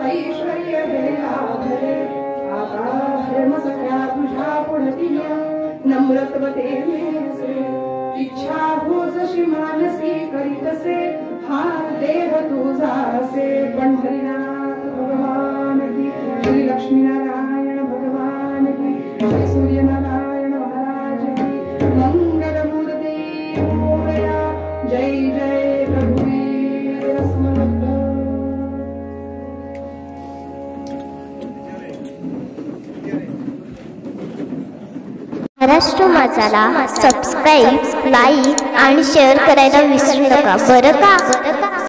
S3: ऐश्वर्य हे लाभले आता धर्म सख्या तुझ्या पुढतिया नम्रत्वते मेसे इच्छा हो जशी मानसी करीतसे हा देह तुझासे पंढरीनाथ भगवान की श्री लक्ष्मीनारायण भगवान की श्री सूर्यनारायण महाराज की मंगलमूर्ती मोरया जय जय रघुवीर समर्थ।
S4: महाराष्ट्र माझाला सबस्क्राईब, लाईक आणि शेअर करायला विसरू नका बरं का।